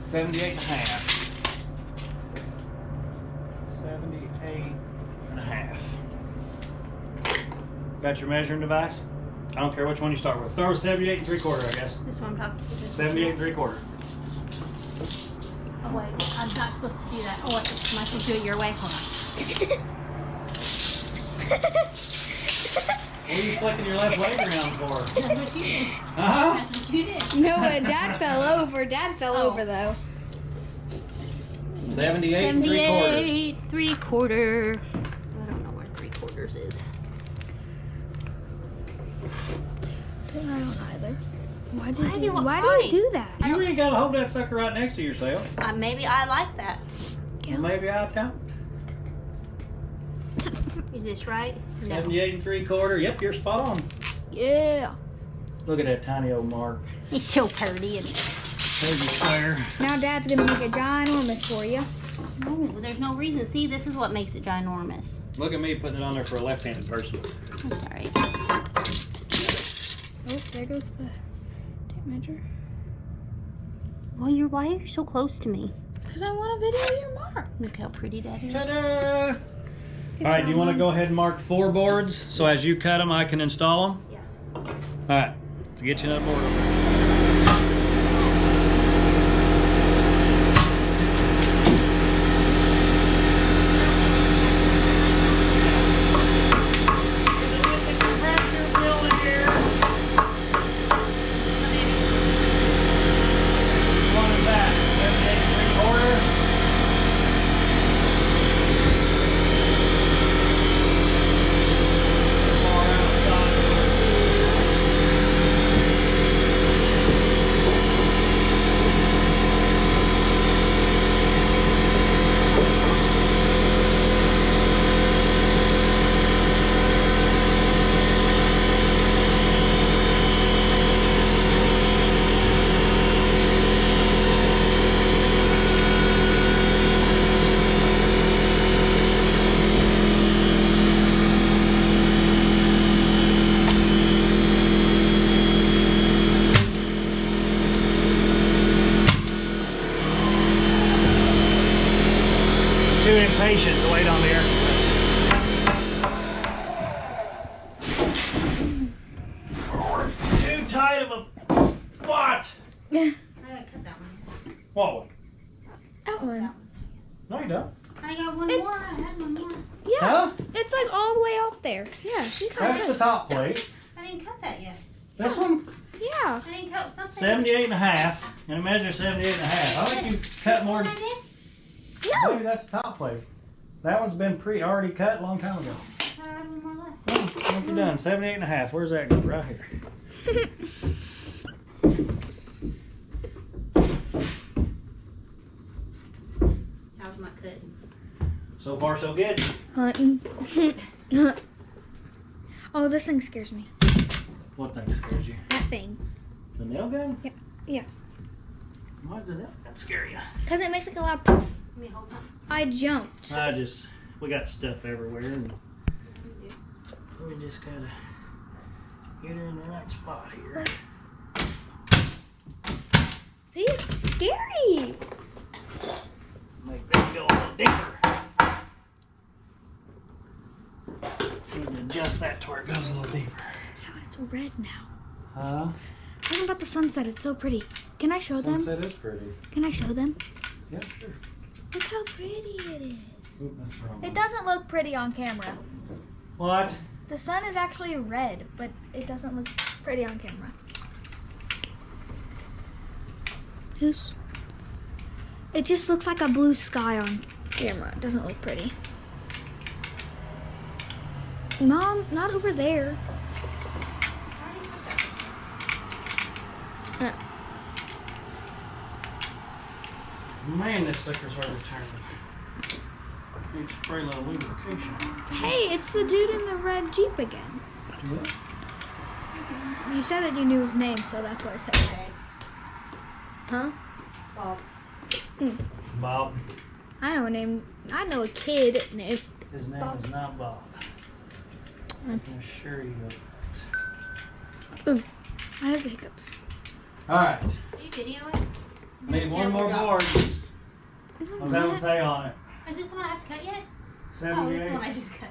[SPEAKER 1] 78 1/2. 78 1/2. Got your measuring device? I don't care which one you start with. Start with 78 3/4, I guess.
[SPEAKER 2] This one I'm talking to.
[SPEAKER 1] 78 3/4.
[SPEAKER 2] Oh wait, I'm not supposed to do that. Oh, am I supposed to do it your way? Hold on.
[SPEAKER 1] What are you flicking your left leg around for?
[SPEAKER 2] That's what you did.
[SPEAKER 1] Huh?
[SPEAKER 2] That's what you did.
[SPEAKER 3] No, but Dad fell over. Dad fell over though.
[SPEAKER 1] 78 and 3/4.
[SPEAKER 2] 3/4. I don't know where 3/4 is.
[SPEAKER 3] I don't either. Why do
[SPEAKER 2] Why
[SPEAKER 3] you do that?
[SPEAKER 1] You ain't got to hold that sucker right next to yourself.
[SPEAKER 2] Maybe I like that.
[SPEAKER 1] Well, maybe I don't.
[SPEAKER 2] Is this right? No.
[SPEAKER 1] 78 and 3/4. Yep, you're spot on.
[SPEAKER 3] Yeah.
[SPEAKER 1] Look at that tiny old mark.
[SPEAKER 2] He's so pretty. And
[SPEAKER 1] There's your square.
[SPEAKER 3] Now Dad's gonna make a ginormous for you.
[SPEAKER 2] no, there's no reason. See, this is what makes it ginormous.
[SPEAKER 1] Look at me putting it on there for a left-handed person.
[SPEAKER 2] I'm sorry.
[SPEAKER 3] Oh, there goes the tape measure.
[SPEAKER 2] Well, why are you so close to me?
[SPEAKER 3] Because I want to video your mark.
[SPEAKER 2] Look how pretty that is.
[SPEAKER 1] Ta-da! All right, do you want to go ahead and mark 4 boards so as you cut them, I can install them?
[SPEAKER 2] Yeah.
[SPEAKER 1] All right, let's get you another board over there. One is that, 78 and 3/4. Too impatient to wait on the air. Too tight of a what?
[SPEAKER 2] I gotta cut that one.
[SPEAKER 1] What one?
[SPEAKER 3] That one.
[SPEAKER 1] No, you don't.
[SPEAKER 2] I got one more. I had one more.
[SPEAKER 3] Yeah.
[SPEAKER 1] Huh?
[SPEAKER 3] It's like all the way out there. Yeah, she's
[SPEAKER 1] That's the top plate.
[SPEAKER 2] I didn't cut that yet.
[SPEAKER 1] This one,
[SPEAKER 3] Yeah.
[SPEAKER 2] I didn't cut something.
[SPEAKER 1] 78 and a half. And measure 78 and a half. I think you cut more than.
[SPEAKER 2] I did?
[SPEAKER 1] Maybe that's the top plate. That one's been already cut a long time ago.
[SPEAKER 2] I had one more left.
[SPEAKER 1] Oh, I think you're done. 78 and a half. Where's that go? Right here.
[SPEAKER 2] How's my cut?
[SPEAKER 1] So far, so good.
[SPEAKER 3] Hunting. Oh, this thing scares me.
[SPEAKER 1] What thing scares you?
[SPEAKER 3] That thing.
[SPEAKER 1] The nail gun?
[SPEAKER 3] Yeah.
[SPEAKER 1] Why does the nail gun scare you?
[SPEAKER 3] Because it makes like a loud.
[SPEAKER 2] Let me hold on.
[SPEAKER 3] I jumped.
[SPEAKER 1] We got stuff everywhere, and we just gotta get her in the right spot here.
[SPEAKER 3] See, it's scary.
[SPEAKER 1] Make that go a little deeper. Need to adjust that to where it goes a little deeper.
[SPEAKER 3] Oh, it's red now.
[SPEAKER 1] Huh?
[SPEAKER 3] What about the sunset? It's so pretty. Can I show them?
[SPEAKER 1] Sunset is pretty.
[SPEAKER 3] Can I show them?
[SPEAKER 1] Yeah, sure.
[SPEAKER 3] Look how pretty it is.
[SPEAKER 1] Oop, that's wrong.
[SPEAKER 3] It doesn't look pretty on camera.
[SPEAKER 1] What?
[SPEAKER 3] The sun is actually red, but it doesn't look pretty on camera. It just looks like a blue sky on camera. It doesn't look pretty. Mom, not over there.
[SPEAKER 1] Man, this sucker's hard to turn. Need to spray a little lubrication.
[SPEAKER 3] Hey, it's the dude in the red Jeep again.
[SPEAKER 1] What?
[SPEAKER 3] You said that you knew his name, so that's why I said that. Huh?
[SPEAKER 2] Bob.
[SPEAKER 1] Bob.
[SPEAKER 3] I know a name. I know a kid named.
[SPEAKER 1] His name
[SPEAKER 3] Bob.
[SPEAKER 1] is not Bob. I can assure you of
[SPEAKER 3] Ooh, I have the hiccups.
[SPEAKER 1] that. Alright.
[SPEAKER 2] Are you videoing?
[SPEAKER 1] Need one more board. What's that one say on it?
[SPEAKER 2] Is this the one I have to cut yet? Oh, this is
[SPEAKER 1] 78.
[SPEAKER 2] the one I just cut.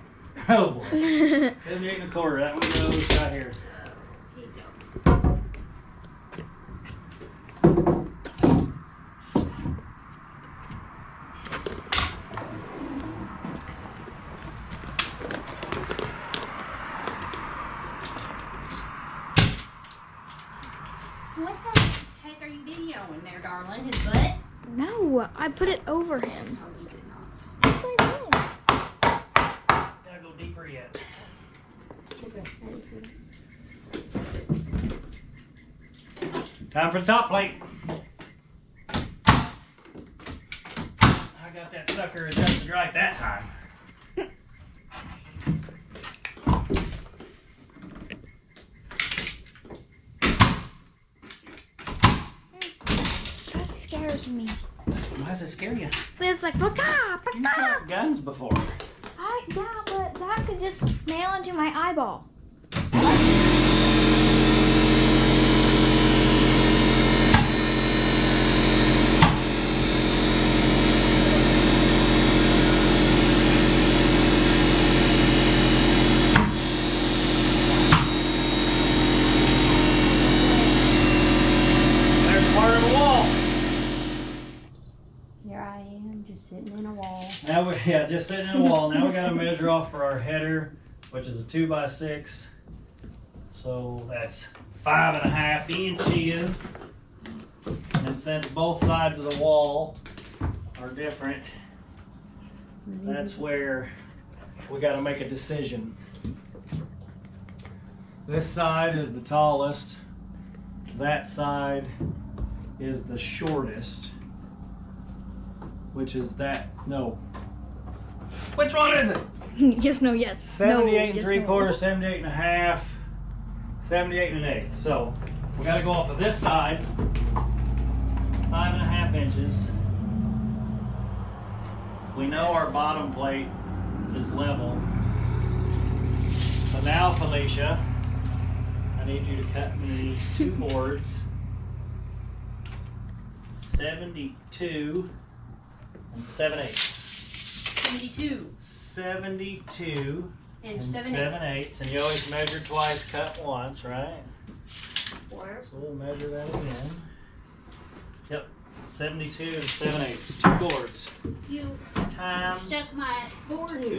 [SPEAKER 1] Oh boy. 78 and a quarter. That one goes right here.
[SPEAKER 2] Here you go.
[SPEAKER 3] No, I put it over him. Yes, I did.
[SPEAKER 1] Gotta go deeper yet. Time for the top plate. I got that sucker adjusted right that time.
[SPEAKER 3] That scares me.
[SPEAKER 1] Why does it scare you?
[SPEAKER 3] But it's like, "Paka,
[SPEAKER 1] You've
[SPEAKER 3] paka."
[SPEAKER 1] shot guns before.
[SPEAKER 3] Yeah, but that could just nail into my eyeball.
[SPEAKER 1] There's part of the wall.
[SPEAKER 2] Here I am, just sitting in a wall.
[SPEAKER 1] Now just sitting in a wall. Now we got to measure off for our header, which is a 2x6. So that's 5.5 inches. And since both sides of the wall are different, that's where we got to make a decision. This side is the tallest. That side is the shortest. Which is that? No. Which one is it?
[SPEAKER 3] Yes, no, yes.
[SPEAKER 1] 78
[SPEAKER 3] no,
[SPEAKER 1] and 3/4, 78 and a half, 78 and an eighth. So we got to go off of this side, 5.5 inches. We know our bottom plate is level. So now, Felicia, I need you to cut me 2 boards, 72 and 7/8.
[SPEAKER 2] 72
[SPEAKER 1] 72
[SPEAKER 2] and
[SPEAKER 1] and
[SPEAKER 2] 7/8.
[SPEAKER 1] 7/8. And you always measure twice, cut once, right?
[SPEAKER 2] Or
[SPEAKER 1] So we'll measure that again. Yep, 72 and 7/8. 2 boards
[SPEAKER 2] you
[SPEAKER 1] times
[SPEAKER 2] stuck my board.
[SPEAKER 1] 2.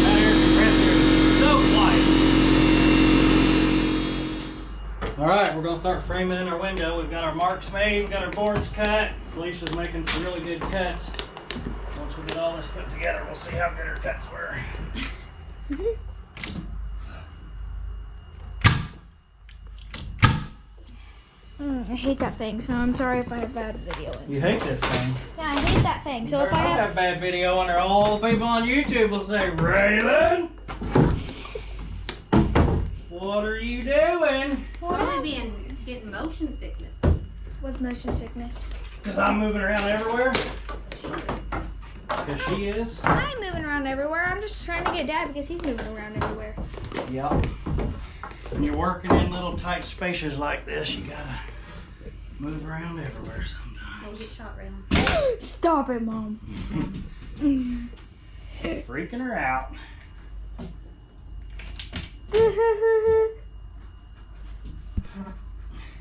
[SPEAKER 1] That air compressor is so quiet. All right, we're gonna start framing in our window. We've got our marks made, we've got our boards cut. Felicia's making some really good cuts. Once we get all this put together, we'll see how good her cuts were.
[SPEAKER 3] I hate that thing, so I'm sorry if I have bad video in.
[SPEAKER 1] You hate this thing.
[SPEAKER 3] Yeah, I hate that thing. So if I have
[SPEAKER 1] that bad video on there, all the people on YouTube will say, Raylan, what are you doing?
[SPEAKER 2] Probably getting motion sickness.
[SPEAKER 3] What's motion sickness?
[SPEAKER 1] Because I'm moving around everywhere. Because she is.
[SPEAKER 3] I'm moving around everywhere. I'm just trying to get Dad because he's moving around everywhere.
[SPEAKER 1] Yep. When you're working in little tight spaces like this, you gotta move around everywhere sometimes.
[SPEAKER 2] Don't get shot, Raylan.
[SPEAKER 3] Stop it, Mom.
[SPEAKER 1] Freaking her out.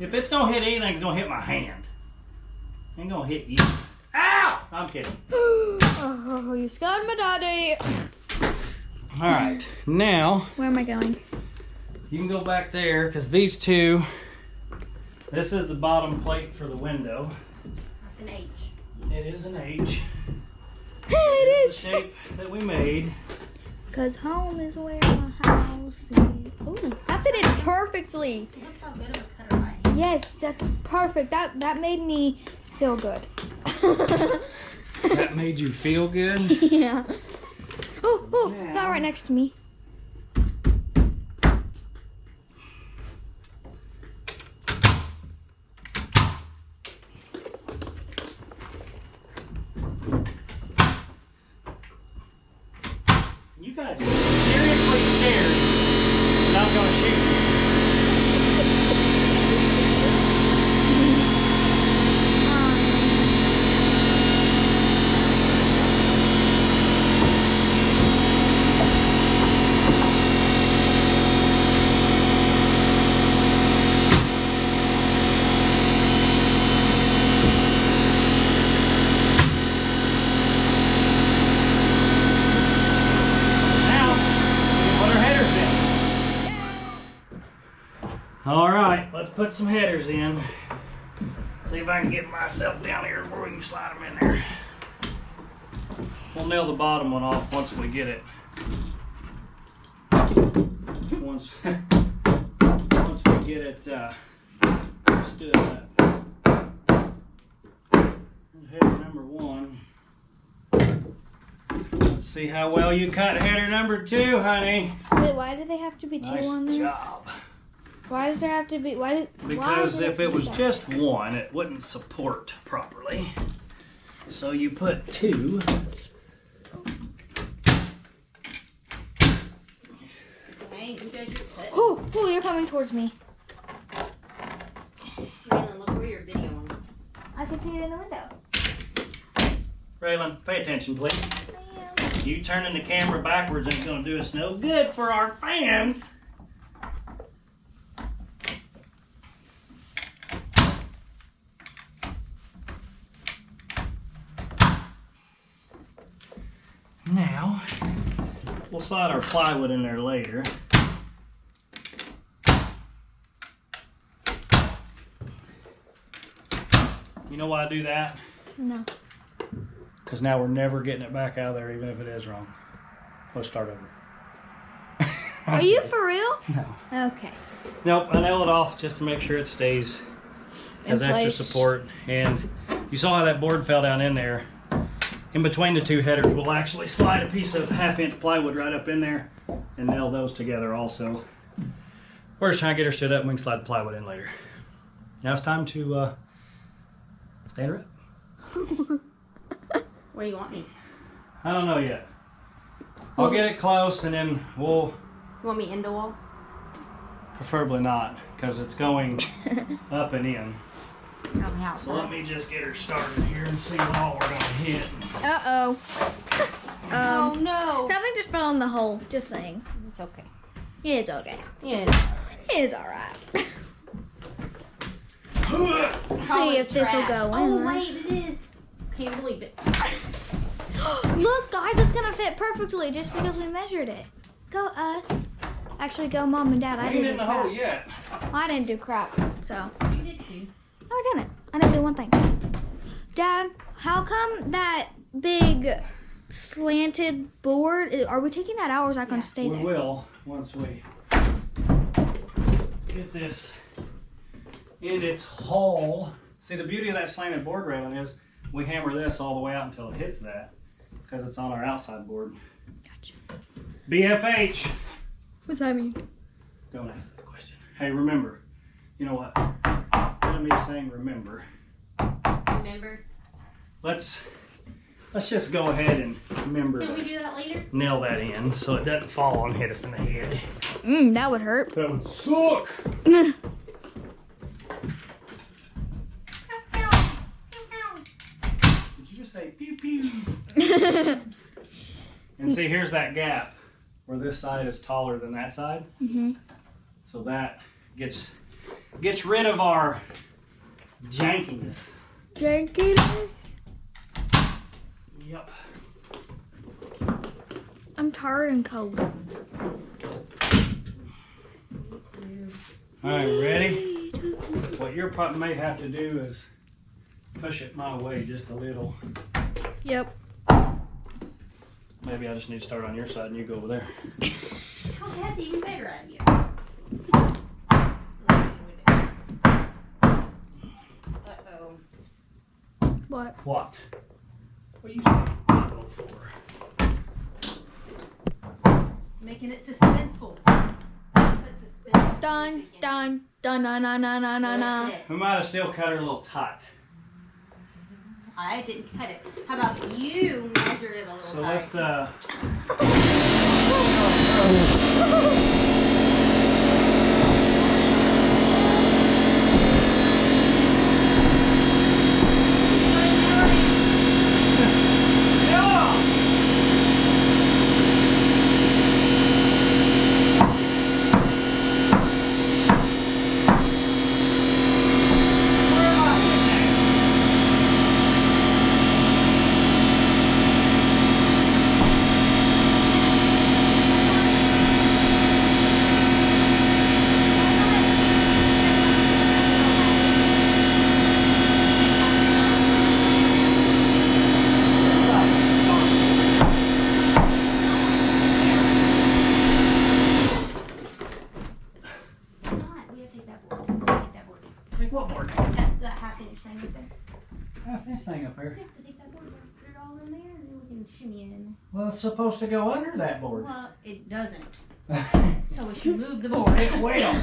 [SPEAKER 1] If it's gonna hit anything, it's gonna hit my hand. It ain't gonna hit you. Ow! I'm kidding.
[SPEAKER 3] Oh, you scared my daddy.
[SPEAKER 1] All right, now
[SPEAKER 3] Where am I going?
[SPEAKER 1] you can go back there because these two. This is the bottom plate for the window.
[SPEAKER 2] That's an H.
[SPEAKER 1] It is an H.
[SPEAKER 3] It
[SPEAKER 1] The
[SPEAKER 3] is.
[SPEAKER 1] shape that we made.
[SPEAKER 3] Cause home is where my house is. Ooh, that fitted perfectly.
[SPEAKER 2] Look how good of a cutter I am.
[SPEAKER 3] Yes, that's perfect. That made me feel good.
[SPEAKER 1] That made you feel good?
[SPEAKER 3] Yeah. Oh,
[SPEAKER 1] Now-
[SPEAKER 3] not right next to me.
[SPEAKER 1] You guys are seriously scared that I'm gonna shoot you. Now, we can put our headers in. All right, let's put some headers in. See if I can get myself down here where we can slide them in there. We'll nail the bottom one off once we get it. Once we get it stood up. Header number 1. Let's see how well you cut header number 2, honey.
[SPEAKER 3] Wait, why do they have to be 2 on
[SPEAKER 1] Nice
[SPEAKER 3] there?
[SPEAKER 1] job.
[SPEAKER 3] Why does there have to be?
[SPEAKER 1] Because if it was just 1, it wouldn't support properly. So you put 2.
[SPEAKER 2] Okay, you guys are cut.
[SPEAKER 3] Oh, you're coming towards me.
[SPEAKER 2] Raylan, look where you're videoing.
[SPEAKER 3] I can see it in the window.
[SPEAKER 1] Raylan, pay attention, please. You turning the camera backwards ain't gonna do us no good for our fans. Now, we'll slide our plywood in there later. You know why I do that?
[SPEAKER 3] No.
[SPEAKER 1] Because now we're never getting it back out of there, even if it is wrong. Let's start over.
[SPEAKER 3] Are you for real?
[SPEAKER 1] No.
[SPEAKER 3] Okay.
[SPEAKER 1] Nope, I nail it off just to make sure it stays, has
[SPEAKER 3] In
[SPEAKER 1] extra
[SPEAKER 3] place.
[SPEAKER 1] support. And you saw how that board fell down in there. In between the 2 headers, we'll actually slide a piece of 1/2-inch plywood right up in there and nail those together also. We're just trying to get her stood up and we can slide the plywood in later. Now it's time to stand her up.
[SPEAKER 2] Where do you want me?
[SPEAKER 1] I don't know yet. I'll get it close and then we'll,
[SPEAKER 2] You want me in the wall?
[SPEAKER 1] preferably not, because it's going up and in.
[SPEAKER 2] Tell me how.
[SPEAKER 1] So let me just get her started here and see what all we're gonna hit.
[SPEAKER 3] Uh-oh.
[SPEAKER 2] Oh no.
[SPEAKER 3] Something just fell in the hole. Just saying.
[SPEAKER 2] It's okay.
[SPEAKER 3] It's okay.
[SPEAKER 2] Yeah.
[SPEAKER 3] It's alright. Let's see
[SPEAKER 2] Probably
[SPEAKER 3] if this will
[SPEAKER 2] trash.
[SPEAKER 3] go in.
[SPEAKER 2] Oh
[SPEAKER 3] right?
[SPEAKER 2] wait, it is. Can't believe it.
[SPEAKER 3] Look, guys, it's gonna fit perfectly just because we measured it. Go us. Actually, go mom and dad. I
[SPEAKER 1] We ain't
[SPEAKER 3] didn't
[SPEAKER 1] in
[SPEAKER 3] do
[SPEAKER 1] the
[SPEAKER 3] crap.
[SPEAKER 1] hole yet.
[SPEAKER 3] I didn't do crap. So.
[SPEAKER 2] You did too.
[SPEAKER 3] No, I didn't. I didn't do one thing. Dad, how come that big slanted board, are we taking that out or is that going to stay
[SPEAKER 1] We
[SPEAKER 3] there?
[SPEAKER 1] will once we get this in its hole. See, the beauty of that slanted board railing is we hammer this all the way out until it hits that because it's on our outside board.
[SPEAKER 3] Gotcha.
[SPEAKER 1] BFH.
[SPEAKER 3] What's that mean?
[SPEAKER 1] Don't ask that question. Hey, remember. You know what? Instead of me saying remember,
[SPEAKER 2] Remember?
[SPEAKER 1] let's just go ahead and remember
[SPEAKER 2] Can we
[SPEAKER 1] to
[SPEAKER 2] do that later?
[SPEAKER 1] nail that in so it doesn't fall and hit us in the head.
[SPEAKER 3] That would hurt.
[SPEAKER 1] That would suck. Did you just say pew pew? And see, here's that gap where this side is taller than that side. So that gets rid of our jankiness.
[SPEAKER 3] Janky.
[SPEAKER 1] Yep.
[SPEAKER 3] I'm tired and cold.
[SPEAKER 1] All right, ready? What you probably may have to do is push it my way just a little.
[SPEAKER 3] Yep.
[SPEAKER 1] Maybe I just need to start on your side and you go over there.
[SPEAKER 2] Oh, that's an even better idea. Uh-oh.
[SPEAKER 3] What?
[SPEAKER 1] What? What are you saying? For?
[SPEAKER 2] Making it suspenseful. Put suspense.
[SPEAKER 3] Dun, dun, dun, dun, dun, dun, dun, dun, dun.
[SPEAKER 1] We might have still cut her a little tight.
[SPEAKER 2] I didn't cut it. How about you measured it a little
[SPEAKER 1] So
[SPEAKER 2] tight?
[SPEAKER 1] let's
[SPEAKER 2] in.
[SPEAKER 1] Well, it's supposed to go under that board.
[SPEAKER 2] Well, it doesn't. So we should move the board.
[SPEAKER 1] It will.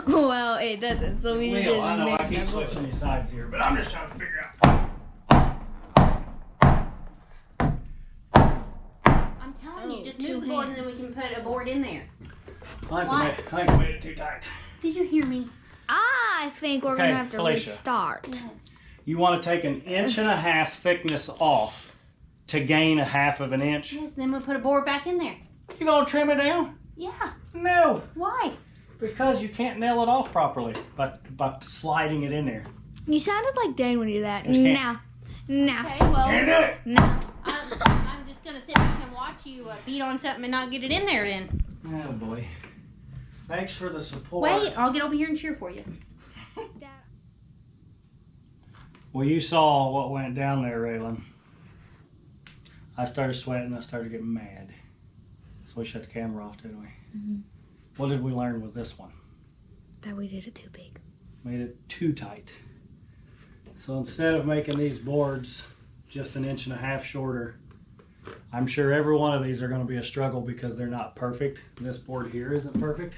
[SPEAKER 3] Well, it doesn't. So we
[SPEAKER 1] Will. I know I keep switching these sides here, but I'm just trying to figure out.
[SPEAKER 2] I'm telling you, just move the board and then we can put a board in there.
[SPEAKER 1] I think I made it too tight.
[SPEAKER 2] Did you hear me?
[SPEAKER 3] I think we're gonna have to
[SPEAKER 1] Felicia.
[SPEAKER 3] restart.
[SPEAKER 2] Yes.
[SPEAKER 1] You want to take 1.5 inches thickness off to gain 1/2 inch.
[SPEAKER 2] Yes, then we'll put a board back in there.
[SPEAKER 1] You gonna trim it down?
[SPEAKER 2] Yeah.
[SPEAKER 1] No,
[SPEAKER 2] Why?
[SPEAKER 1] because you can't nail it off properly by sliding it in there.
[SPEAKER 3] You sounded like Dan when you do that.
[SPEAKER 1] Just can't.
[SPEAKER 3] No.
[SPEAKER 2] Okay, well,
[SPEAKER 1] Can't do it.
[SPEAKER 3] No.
[SPEAKER 2] I'm just gonna sit back and watch you beat on something and not get it in there then.
[SPEAKER 1] Oh boy. Thanks for the support.
[SPEAKER 2] Wait, I'll get over here and cheer for you.
[SPEAKER 1] Well, you saw what went down there, Raylan. I started sweating. I started getting mad. So we shut the camera off, didn't we?
[SPEAKER 3] Mhm.
[SPEAKER 1] What did we learn with this one?
[SPEAKER 3] That we did it too big.
[SPEAKER 1] Made it too tight. So instead of making these boards just 1.5 inches shorter, I'm sure every one of these are going to be a struggle because they're not perfect. This board here isn't perfect,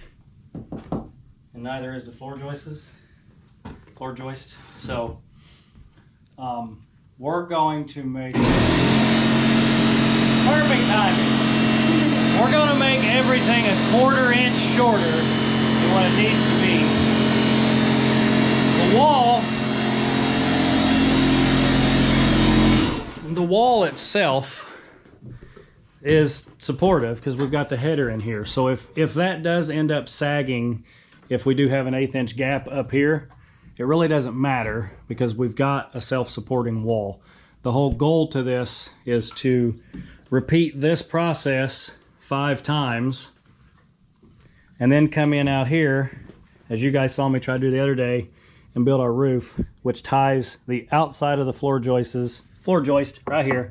[SPEAKER 1] and neither is the floor joist. So we're going to make perfect timing. We're going to make everything 1/4 inch shorter than what it needs to be. The wall itself is supportive because we've got the header in here. So if that does end up sagging, if we do have an 1/8 inch gap up here, it really doesn't matter because we've got a self-supporting wall. The whole goal to this is to repeat this process 5 times and then come in out here, as you guys saw me try to do the other day, and build our roof, which ties the outside of the floor joist right here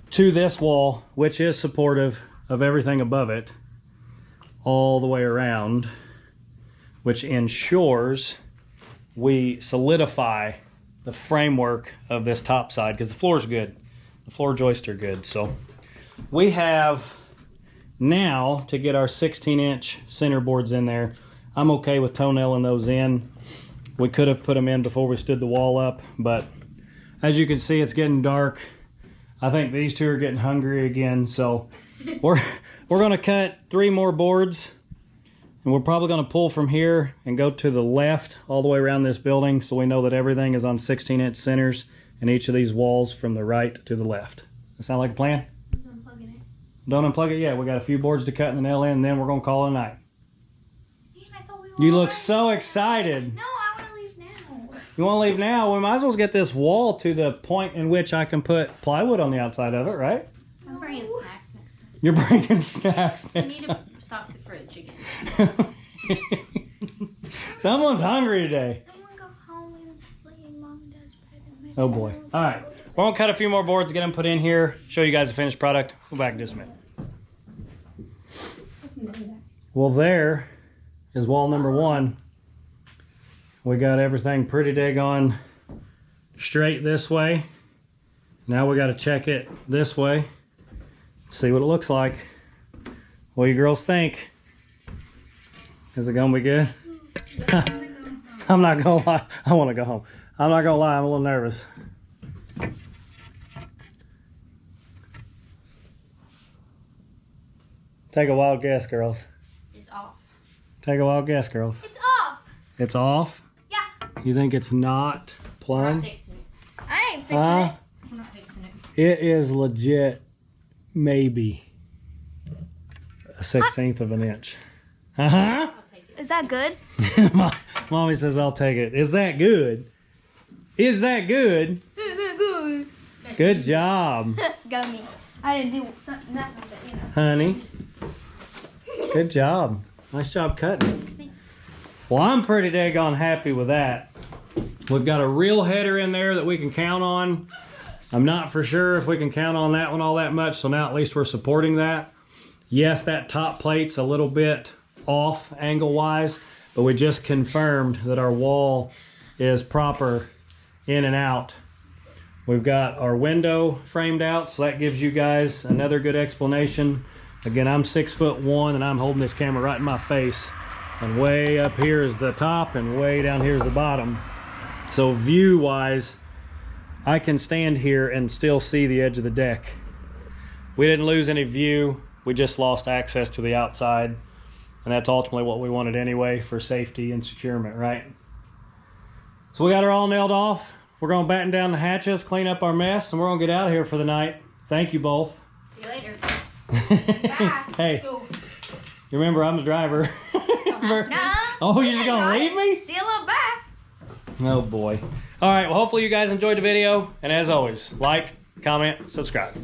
[SPEAKER 1] to this wall, which is supportive of everything above it all the way around, which ensures we solidify the framework of this top side because the floor is good. The floor joists are good. So we have now to get our 16-inch center boards in there. I'm okay with toenailing those in. We could have put them in before we stood the wall up, but as you can see, it's getting dark. I think these two are getting hungry again, so we're going to cut 3 more boards, and we're probably going to pull from here and go to the left all the way around this building so we know that everything is on 16-inch centers in each of these walls from the right to the left. Does that sound like a plan?
[SPEAKER 2] Unplugging it.
[SPEAKER 1] Don't unplug it yet. We got a few boards to cut and the nail in, and then we're going to call it a night.
[SPEAKER 3] I thought we were
[SPEAKER 1] You look
[SPEAKER 3] already-
[SPEAKER 1] so excited.
[SPEAKER 3] No, I want to leave now.
[SPEAKER 1] You want to leave now? We might as well get this wall to the point in which I can put plywood on the outside of it, right?
[SPEAKER 2] I'm bringing snacks next time.
[SPEAKER 1] You're bringing snacks
[SPEAKER 2] We
[SPEAKER 1] next
[SPEAKER 2] need
[SPEAKER 1] time.
[SPEAKER 2] to stock the fridge again.
[SPEAKER 1] Someone's hungry today.
[SPEAKER 3] I want to go home and leave Mom and Dad's bed and make
[SPEAKER 1] Oh boy. All right. We're going to cut a few more boards, get them put in here, show you guys the finished product. We'll be back in just a minute. Well, there is wall number 1. We got everything pretty daggone straight this way. Now we got to check it this way. See what it looks like. What do you girls think? Is it gonna be good? I'm not gonna lie. I want to go home. I'm not gonna lie. I'm a little nervous. Take a wild guess, girls.
[SPEAKER 2] It's off.
[SPEAKER 1] Take a wild guess, girls.
[SPEAKER 3] It's off.
[SPEAKER 1] It's off?
[SPEAKER 3] Yeah.
[SPEAKER 1] You think it's not
[SPEAKER 2] We're not
[SPEAKER 1] plumb?
[SPEAKER 2] fixing it.
[SPEAKER 3] I ain't fixing
[SPEAKER 1] Huh?
[SPEAKER 2] We're not fixing it.
[SPEAKER 1] It is legit maybe a 1/16 of an inch. Uh-huh.
[SPEAKER 2] I'll take it.
[SPEAKER 3] it. Is that good?
[SPEAKER 1] Mommy says I'll take it. Is that good? Is that good?
[SPEAKER 3] Good.
[SPEAKER 1] Good job,
[SPEAKER 3] Go me. I didn't do nothing, but you know.
[SPEAKER 1] honey. Good job. Nice job cutting. Well, I'm pretty daggone happy with that. We've got a real header in there that we can count on. I'm not for sure if we can count on that one all that much, so now at least we're supporting that. Yes, that top plate's a little bit off angle-wise, but we just confirmed that our wall is proper in and out We've got our window framed out, so that gives you guys another good explanation. Again, I'm 6'1" and I'm holding this camera right in my face. And way up here is the top and way down here is the bottom. So view-wise, I can stand here and still see the edge of the deck. We didn't lose any view, we just lost access to the outside. And that's ultimately what we wanted anyway for safety and securement, right? So we got her all nailed off. We're gonna batten down the hatches, clean up our mess, and we're gonna get out of here for the night. Thank you both.
[SPEAKER 2] See you later.
[SPEAKER 3] Bye.
[SPEAKER 1] Hey, you remember I'm the driver.
[SPEAKER 3] No.
[SPEAKER 1] Oh, you're just gonna leave me?
[SPEAKER 3] See you little back.
[SPEAKER 1] Oh boy. All right, well hopefully you guys enjoyed the video, and as always, like, comment, subscribe.